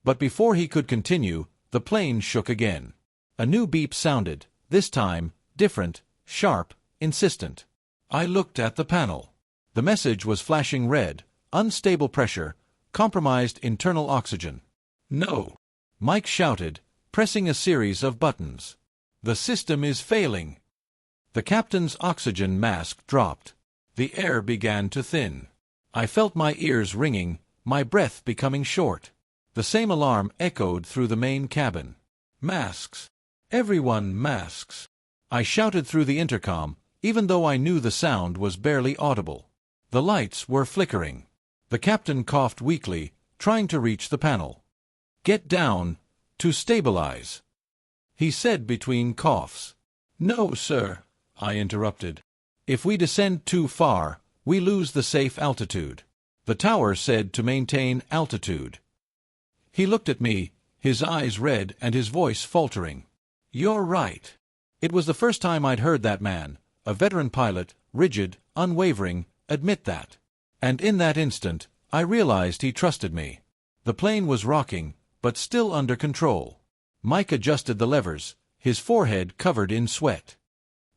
But before he could continue, the plane shook again. A new beep sounded, this time, different, sharp, insistent. I looked at the panel. The message was flashing red, unstable pressure, compromised internal oxygen. "No!" Mike shouted, pressing a series of buttons. "The system is failing." The captain's oxygen mask dropped. The air began to thin. I felt my ears ringing, my breath becoming short. The same alarm echoed through the main cabin. "Masks! Everyone masks!" I shouted through the intercom, even though I knew the sound was barely audible. The lights were flickering. The captain coughed weakly, trying to reach the panel. "Get down, to stabilize," he said between coughs. "No, sir," I interrupted. "If we descend too far, we lose the safe altitude. The tower said to maintain altitude." He looked at me, his eyes red and his voice faltering. "You're right." It was the first time I'd heard that man, a veteran pilot, rigid, unwavering, admit that. And in that instant, I realized he trusted me. The plane was rocking, but still under control. Mike adjusted the levers, his forehead covered in sweat.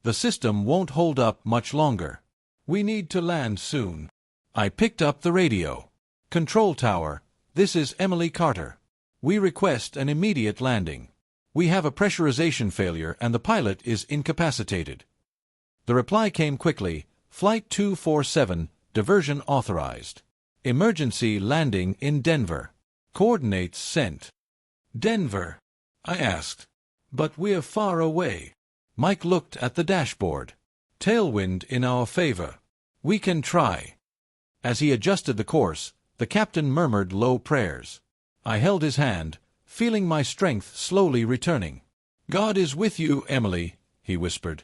"The system won't hold up much longer. We need to land soon." I picked up the radio. "Control tower, this is Emily Carter. We request an immediate landing. We have a pressurization failure and the pilot is incapacitated." The reply came quickly. "Flight 247, diversion authorized. Emergency landing in Denver. Coordinates sent." "Denver?" I asked. "But we're far away." Mike looked at the dashboard. "Tailwind in our favor. We can try." As he adjusted the course, the captain murmured low prayers. I held his hand, feeling my strength slowly returning. "God is with you, Emily," he whispered.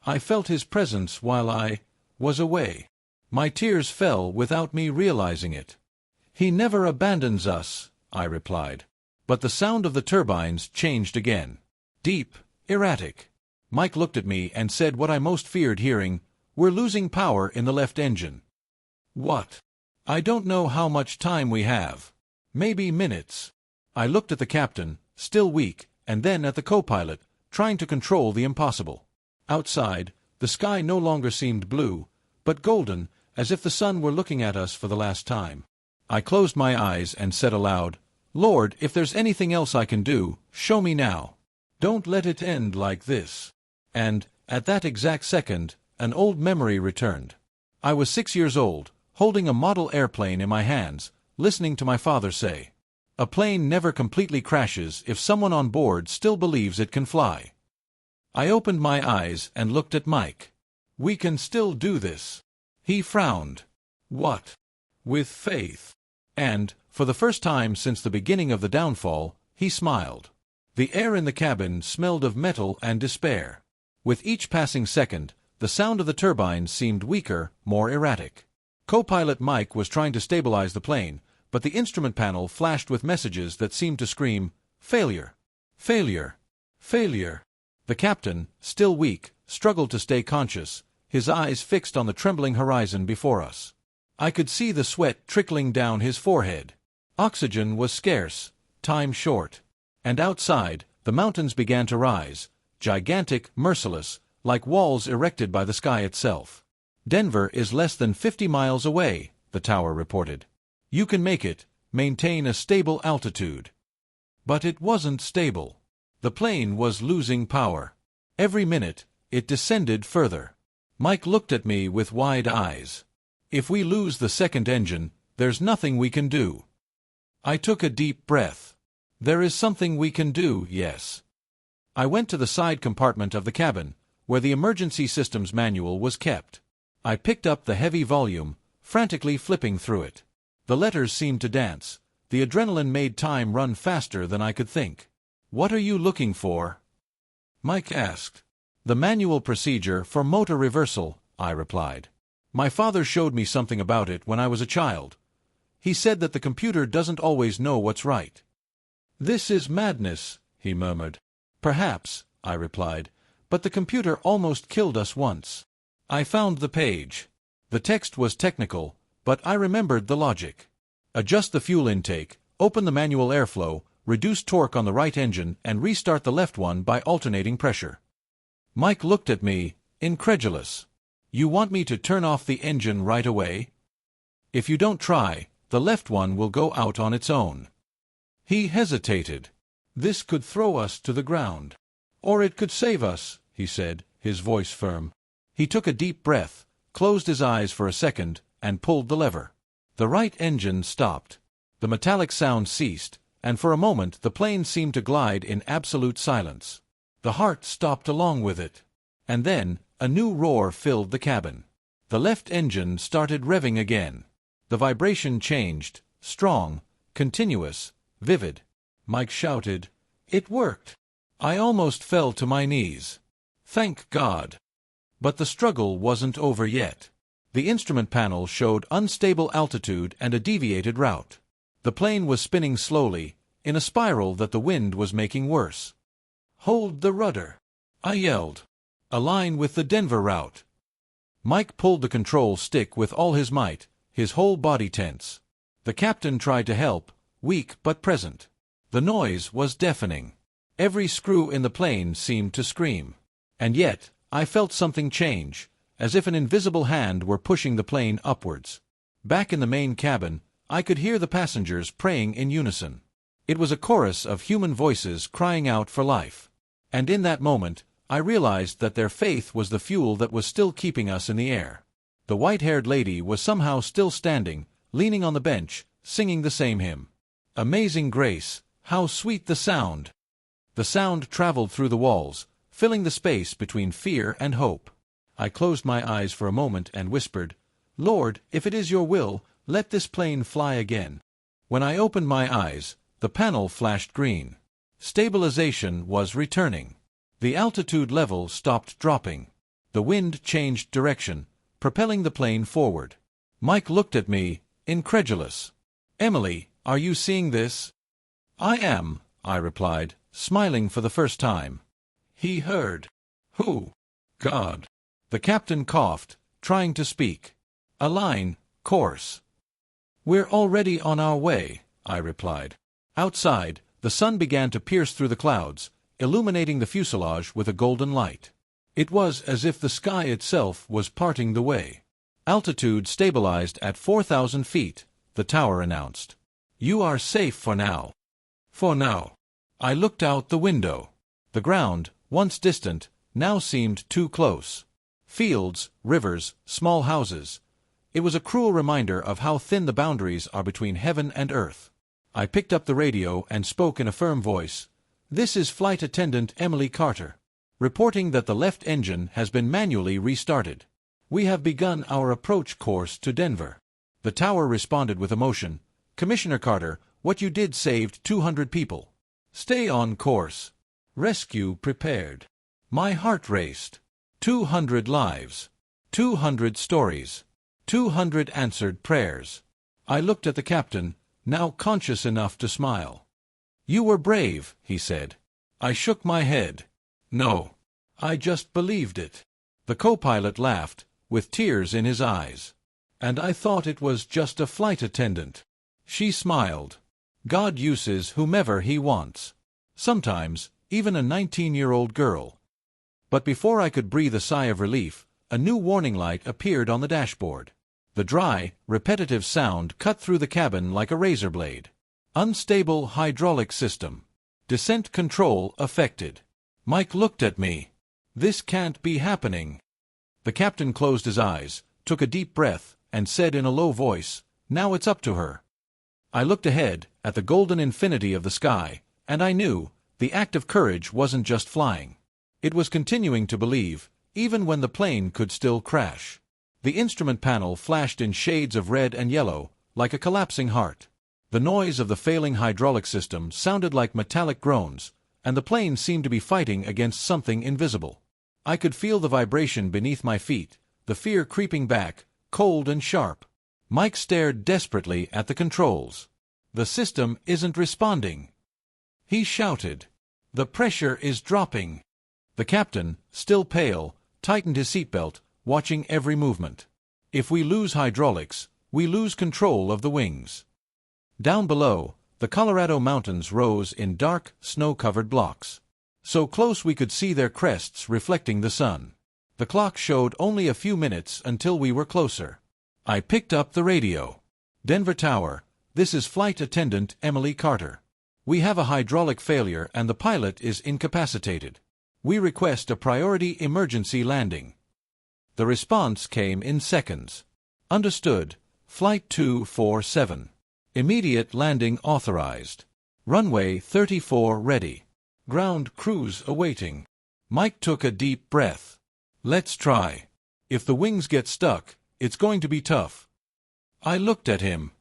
"I felt his presence while I was away." My tears fell without me realizing it. "He never abandons us," I replied. But the sound of the turbines changed again. Deep, erratic. Mike looked at me and said what I most feared hearing: "We're losing power in the left engine." "What?" "I don't know how much time we have. Maybe minutes." I looked at the captain, still weak, and then at the co-pilot, trying to control the impossible. Outside, the sky no longer seemed blue, but golden, as if the sun were looking at us for the last time. I closed my eyes and said aloud, "Lord, if there's anything else I can do, show me now. Don't let it end like this." And, at that exact second, an old memory returned. I was 6 years old, holding a model airplane in my hands, listening to my father say, "A plane never completely crashes if someone on board still believes it can fly." I opened my eyes and looked at Mike. "We can still do this." He frowned. "What?" "With faith." And, for the first time since the beginning of the downfall, he smiled. The air in the cabin smelled of metal and despair. With each passing second, the sound of the turbines seemed weaker, more erratic. Co-pilot Mike was trying to stabilize the plane, but the instrument panel flashed with messages that seemed to scream, "Failure! Failure! Failure!" The captain, still weak, struggled to stay conscious, his eyes fixed on the trembling horizon before us. I could see the sweat trickling down his forehead. Oxygen was scarce, time short. And outside, the mountains began to rise, gigantic, merciless, like walls erected by the sky itself. "Denver is less than 50 miles away," the tower reported. "You can make it. Maintain a stable altitude." But it wasn't stable. The plane was losing power. Every minute, it descended further. Mike looked at me with wide eyes. "If we lose the second engine, there's nothing we can do." I took a deep breath. "There is something we can do, yes." I went to the side compartment of the cabin, where the emergency systems manual was kept. I picked up the heavy volume, frantically flipping through it. The letters seemed to dance. The adrenaline made time run faster than I could think. "What are you looking for?" Mike asked. "The manual procedure for motor reversal," I replied. "My father showed me something about it when I was a child. He said that the computer doesn't always know what's right." "This is madness," he murmured. "Perhaps," I replied, "but the computer almost killed us once." I found the page. The text was technical, but I remembered the logic. Adjust the fuel intake, open the manual airflow, reduce torque on the right engine, and restart the left one by alternating pressure. Mike looked at me, incredulous. "You want me to turn off the engine right away? If you don't try, the left one will go out on its own." He hesitated. "This could throw us to the ground. Or it could save us," he said, his voice firm. He took a deep breath, closed his eyes for a second, and pulled the lever. The right engine stopped. The metallic sound ceased, and for a moment the plane seemed to glide in absolute silence. The heart stopped along with it. And then, a new roar filled the cabin. The left engine started revving again. The vibration changed, strong, continuous, vivid. Mike shouted, "It worked!" I almost fell to my knees. Thank God! But the struggle wasn't over yet. The instrument panel showed unstable altitude and a deviated route. The plane was spinning slowly, in a spiral that the wind was making worse. "Hold the rudder!" I yelled. "Align with the Denver route." Mike pulled the control stick with all his might, his whole body tense. The captain tried to help, weak but present. The noise was deafening. Every screw in the plane seemed to scream. And yet, I felt something change, as if an invisible hand were pushing the plane upwards. Back in the main cabin, I could hear the passengers praying in unison. It was a chorus of human voices crying out for life. And in that moment, I realized that their faith was the fuel that was still keeping us in the air. The white-haired lady was somehow still standing, leaning on the bench, singing the same hymn. "Amazing grace, how sweet the sound!" The sound traveled through the walls, filling the space between fear and hope. I closed my eyes for a moment and whispered, "Lord, if it is your will, let this plane fly again." When I opened my eyes, the panel flashed green. Stabilization was returning. The altitude level stopped dropping. The wind changed direction, propelling the plane forward. Mike looked at me, incredulous. "Emily, are you seeing this?" "I am," I replied, smiling for the first time. "He heard." "Who?" "God." The captain coughed, trying to speak. "A line, course." "We're already on our way," I replied. Outside, the sun began to pierce through the clouds, illuminating the fuselage with a golden light. It was as if the sky itself was parting the way. "Altitude stabilized at 4,000 feet, the tower announced. "You are safe for now." "For now." I looked out the window. The ground, once distant, now seemed too close. Fields, rivers, small houses. It was a cruel reminder of how thin the boundaries are between heaven and earth. I picked up the radio and spoke in a firm voice. "This is Flight Attendant Emily Carter, reporting that the left engine has been manually restarted. We have begun our approach course to Denver." The tower responded with emotion. "Commissioner Carter, what you did saved 200 people. Stay on course. Rescue prepared." My heart raced. 200 lives. 200 stories. 200 answered prayers. I looked at the captain, now conscious enough to smile. "You were brave," he said. I shook my head. "No. I just believed it." The co-pilot laughed, with tears in his eyes. "And I thought it was just a flight attendant." She smiled. "God uses whomever He wants. Sometimes, even a 19-year-old girl." But before I could breathe a sigh of relief, a new warning light appeared on the dashboard. The dry, repetitive sound cut through the cabin like a razor blade. "Unstable hydraulic system. Descent control affected." Mike looked at me. "This can't be happening." The captain closed his eyes, took a deep breath, and said in a low voice, "Now it's up to her." I looked ahead, at the golden infinity of the sky, and I knew, the act of courage wasn't just flying. It was continuing to believe, even when the plane could still crash. The instrument panel flashed in shades of red and yellow, like a collapsing heart. The noise of the failing hydraulic system sounded like metallic groans, and the plane seemed to be fighting against something invisible. I could feel the vibration beneath my feet, the fear creeping back, cold and sharp. Mike stared desperately at the controls. "The system isn't responding," he shouted. "The pressure is dropping." The captain, still pale, tightened his seatbelt, watching every movement. "If we lose hydraulics, we lose control of the wings." Down below, the Colorado mountains rose in dark, snow-covered blocks. So close we could see their crests reflecting the sun. The clock showed only a few minutes until we were closer. I picked up the radio. "Denver Tower, this is Flight Attendant Emily Carter. We have a hydraulic failure and the pilot is incapacitated. We request a priority emergency landing." The response came in seconds. "Understood. Flight 247. Immediate landing authorized. Runway 34 ready. Ground crews awaiting." Mike took a deep breath. "Let's try. If the wings get stuck, it's going to be tough." I looked at him.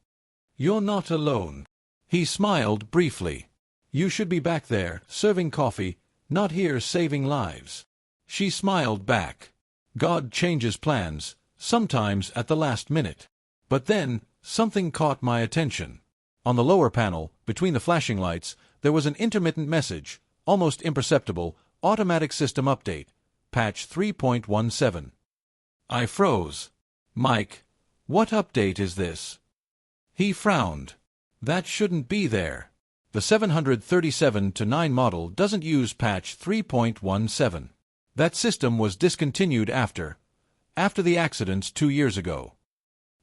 "You're not alone." He smiled briefly. "You should be back there, serving coffee, not here saving lives." She smiled back. "God changes plans, sometimes at the last minute." But then, something caught my attention. On the lower panel, between the flashing lights, there was an intermittent message, almost imperceptible: "Automatic system update. Patch 3.17. I froze. "Mike, what update is this?" He frowned. "That shouldn't be there. The 737-9 model doesn't use patch 3.17. That system was discontinued after the accidents 2 years ago."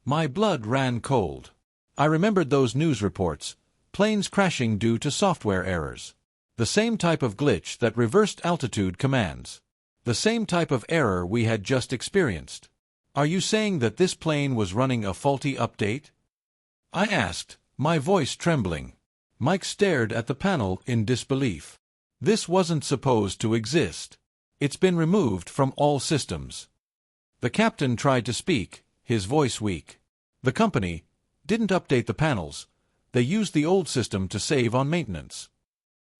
My blood ran cold. I remembered those news reports, planes crashing due to software errors. The same type of glitch that reversed altitude commands. The same type of error we had just experienced. "Are you saying that this plane was running a faulty update?" I asked, my voice trembling. Mike stared at the panel in disbelief. "This wasn't supposed to exist. It's been removed from all systems." The captain tried to speak, his voice weak. "The company didn't update the panels. They used the old system to save on maintenance."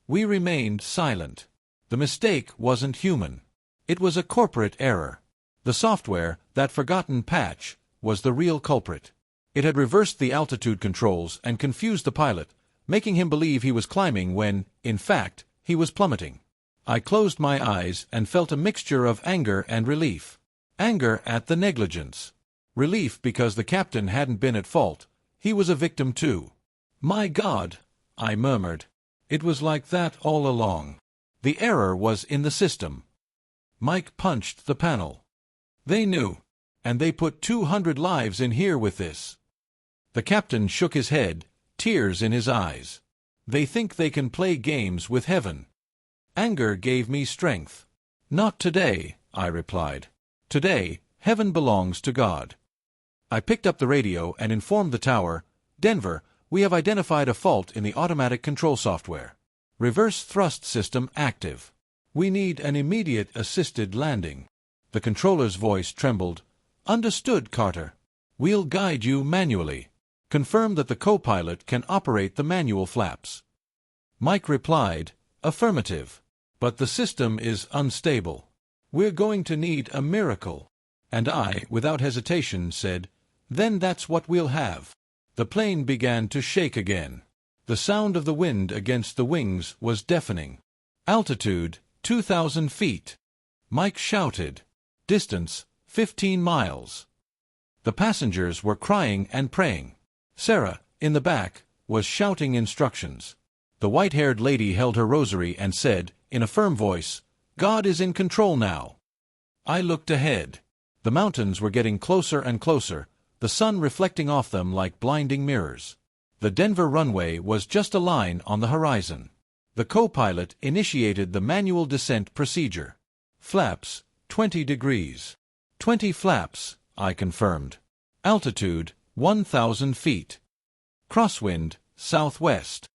We remained silent. The mistake wasn't human. It was a corporate error. The software, That forgotten patch was the real culprit. It had reversed the altitude controls and confused the pilot, making him believe he was climbing when, in fact, he was plummeting. I closed my eyes and felt a mixture of anger and relief. Anger at the negligence. Relief because the captain hadn't been at fault. He was a victim too. "My God," I murmured. "It was like that all along. The error was in the system." Mike punched the panel. "They knew. And they put 200 lives in here with this." The captain shook his head, tears in his eyes. "They think they can play games with heaven." Anger gave me strength. "Not today," I replied. "Today, heaven belongs to God." I picked up the radio and informed the tower, "Denver, we have identified a fault in the automatic control software. Reverse thrust system active. We need an immediate assisted landing." The controller's voice trembled. "Understood, Carter. We'll guide you manually. Confirm that the co-pilot can operate the manual flaps." Mike replied, "Affirmative. But the system is unstable. We're going to need a miracle." And I, without hesitation, said, "Then that's what we'll have." The plane began to shake again. The sound of the wind against the wings was deafening. Altitude, 2,000 feet. Mike shouted. Distance, 15 miles. The passengers were crying and praying. Sarah, in the back, was shouting instructions. The white-haired lady held her rosary and said, in a firm voice, "God is in control now." I looked ahead. The mountains were getting closer and closer, the sun reflecting off them like blinding mirrors. The Denver runway was just a line on the horizon. The co-pilot initiated the manual descent procedure. "Flaps, 20 degrees. 20 flaps," I confirmed. "Altitude, 1,000 feet. Crosswind, southwest."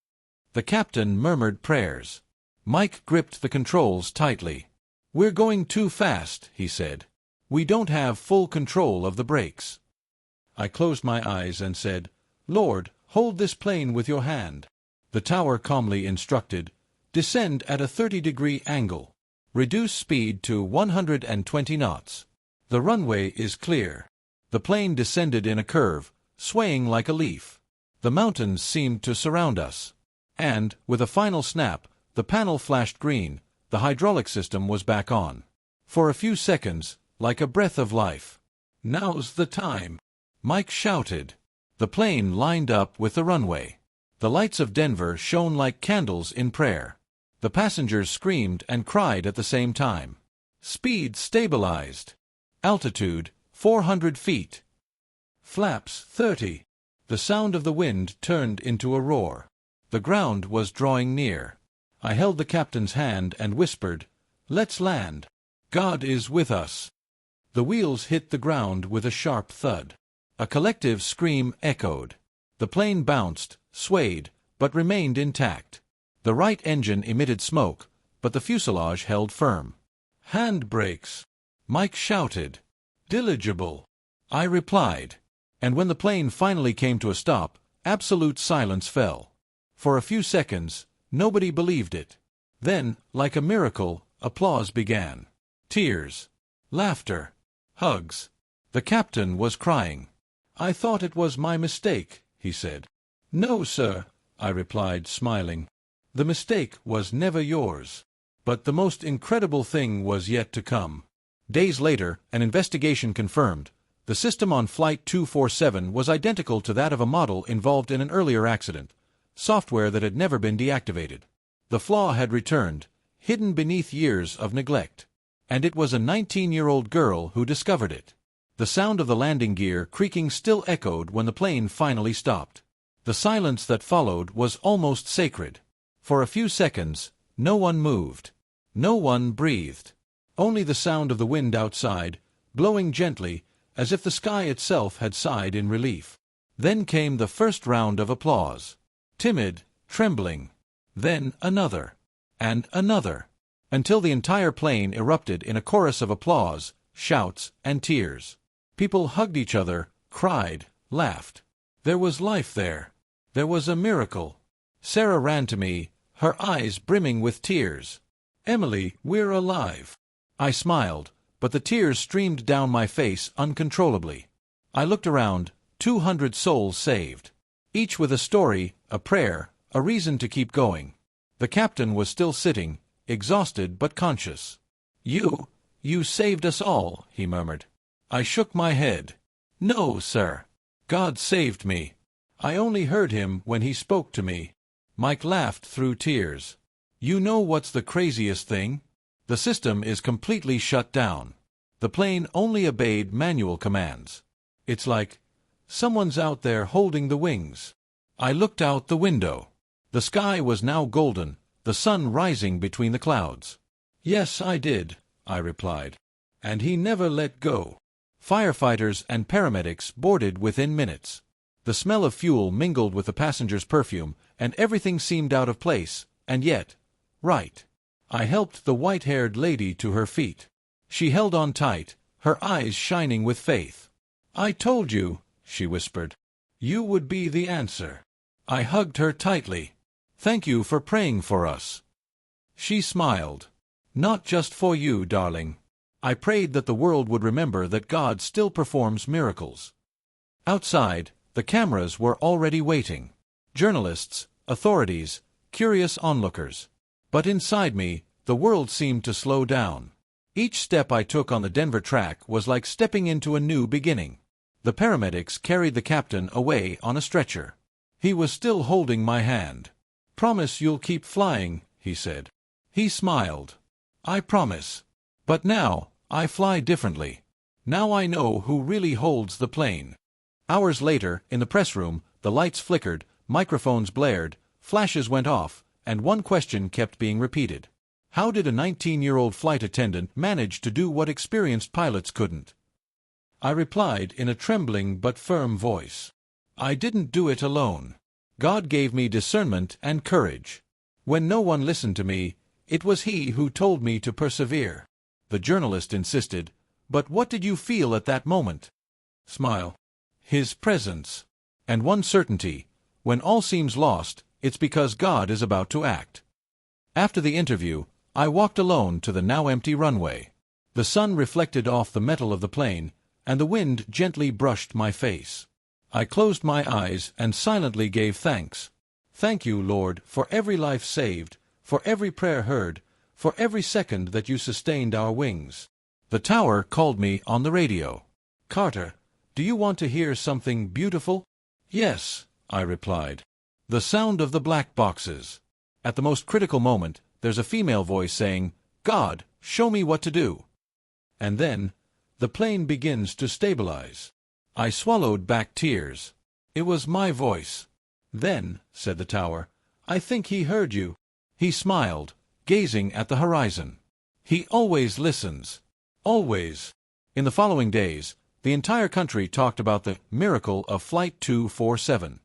The captain murmured prayers. Mike gripped the controls tightly. "We're going too fast," he said. "We don't have full control of the brakes." I closed my eyes and said, "Lord, hold this plane with your hand." The tower calmly instructed, "Descend at a 30-degree angle. Reduce speed to 120 knots. The runway is clear." The plane descended in a curve, swaying like a leaf. The mountains seemed to surround us. And, with a final snap, the panel flashed green. The hydraulic system was back on. For a few seconds, like a breath of life. "Now's the time," Mike shouted. The plane lined up with the runway. The lights of Denver shone like candles in prayer. The passengers screamed and cried at the same time. Speed stabilized. Altitude, 400 feet. Flaps, 30. The sound of the wind turned into a roar. The ground was drawing near. I held the captain's hand and whispered, "Let's land. God is with us." The wheels hit the ground with a sharp thud. A collective scream echoed. The plane bounced, swayed, but remained intact. The right engine emitted smoke, but the fuselage held firm. "Handbrakes," Mike shouted. "Dirigible," I replied. And when the plane finally came to a stop, absolute silence fell. For a few seconds, nobody believed it. Then, like a miracle, applause began. Tears. Laughter. Hugs. The captain was crying. "I thought it was my mistake," he said. "No, sir," I replied, smiling. "The mistake was never yours." But the most incredible thing was yet to come. Days later, an investigation confirmed. The system on Flight 247 was identical to that of a model involved in an earlier accident, software that had never been deactivated. The flaw had returned, hidden beneath years of neglect. And it was a 19-year-old girl who discovered it. The sound of the landing gear creaking still echoed when the plane finally stopped. The silence that followed was almost sacred. For a few seconds, no one moved. No one breathed. Only the sound of the wind outside, blowing gently, as if the sky itself had sighed in relief. Then came the first round of applause. Timid, trembling. Then another. And another. Until the entire plane erupted in a chorus of applause, shouts, and tears. People hugged each other, cried, laughed. There was life there. There was a miracle. Sarah ran to me, her eyes brimming with tears. "Emily, we're alive." I smiled, but the tears streamed down my face uncontrollably. I looked around, 200 souls saved. Each with a story, a prayer, a reason to keep going. The captain was still sitting, exhausted but conscious. You saved us all," he murmured. I shook my head. "No, sir. God saved me. I only heard him when he spoke to me." Mike laughed through tears. "You know what's the craziest thing? The system is completely shut down. The plane only obeyed manual commands. It's like someone's out there holding the wings." I looked out the window. The sky was now golden, the sun rising between the clouds. "Yes, I did," I replied. "And he never let go." Firefighters and paramedics boarded within minutes. The smell of fuel mingled with the passengers' perfume, and everything seemed out of place, and yet, right. I helped the white-haired lady to her feet. She held on tight, her eyes shining with faith. "I told you," she whispered. "You would be the answer." I hugged her tightly. "Thank you for praying for us." She smiled. "Not just for you, darling. I prayed that the world would remember that God still performs miracles." Outside, the cameras were already waiting. Journalists, authorities, curious onlookers. But inside me, the world seemed to slow down. Each step I took on the Denver track was like stepping into a new beginning. The paramedics carried the captain away on a stretcher. He was still holding my hand. "Promise you'll keep flying," he said. He smiled. "I promise. But now, I fly differently. Now I know who really holds the plane." Hours later, in the press room, the lights flickered, microphones blared, flashes went off, and one question kept being repeated. How did a 19-year-old flight attendant manage to do what experienced pilots couldn't? I replied in a trembling but firm voice. "I didn't do it alone. God gave me discernment and courage. When no one listened to me, it was He who told me to persevere." The journalist insisted, "But what did you feel at that moment?" Smile. His presence. And one certainty, when all seems lost, it's because God is about to act. After the interview, I walked alone to the now empty runway. The sun reflected off the metal of the plane, and the wind gently brushed my face. I closed my eyes and silently gave thanks. "Thank you, Lord, for every life saved, for every prayer heard, for every second that you sustained our wings." The tower called me on the radio. "Carter, do you want to hear something beautiful?" "Yes," I replied. The sound of the black boxes. At the most critical moment, there's a female voice saying, "God, show me what to do." And then, the plane begins to stabilize. I swallowed back tears. It was my voice. "Then," said the tower, "I think he heard you." He smiled, gazing at the horizon. He always listens. Always. In the following days, the entire country talked about the miracle of Flight 247.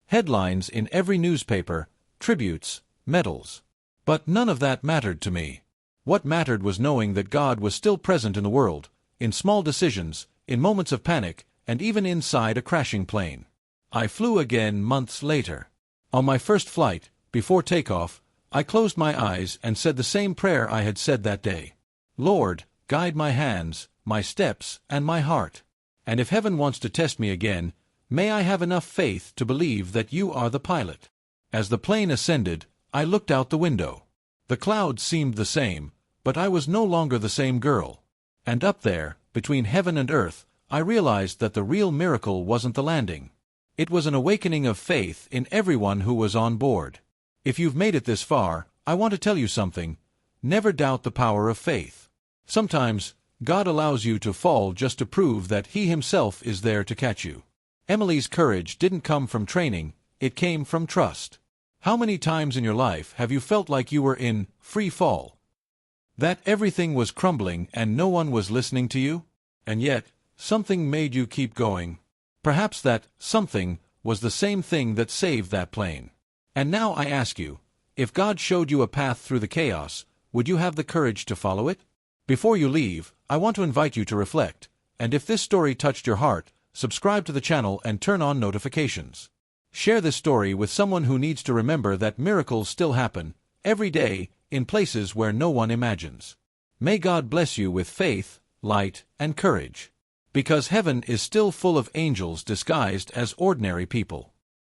Headlines in every newspaper, tributes, medals. But none of that mattered to me. What mattered was knowing that God was still present in the world, in small decisions, in moments of panic, and even inside a crashing plane. I flew again months later. On my first flight, before takeoff, I closed my eyes and said the same prayer I had said that day. "Lord, guide my hands, my steps, and my heart. And if heaven wants to test me again, may I have enough faith to believe that you are the pilot." As the plane ascended, I looked out the window. The clouds seemed the same, but I was no longer the same girl. And up there, between heaven and earth, I realized that the real miracle wasn't the landing. It was an awakening of faith in everyone who was on board. If you've made it this far, I want to tell you something. Never doubt the power of faith. Sometimes, God allows you to fall just to prove that He Himself is there to catch you. Emily's courage didn't come from training, it came from trust. How many times in your life have you felt like you were in free fall? That everything was crumbling and no one was listening to you? And yet, something made you keep going. Perhaps that something was the same thing that saved that plane. And now I ask you, if God showed you a path through the chaos, would you have the courage to follow it? Before you leave, I want to invite you to reflect, and if this story touched your heart, subscribe to the channel and turn on notifications. Share this story with someone who needs to remember that miracles still happen, every day, in places where no one imagines. May God bless you with faith, light, and courage. Because heaven is still full of angels disguised as ordinary people.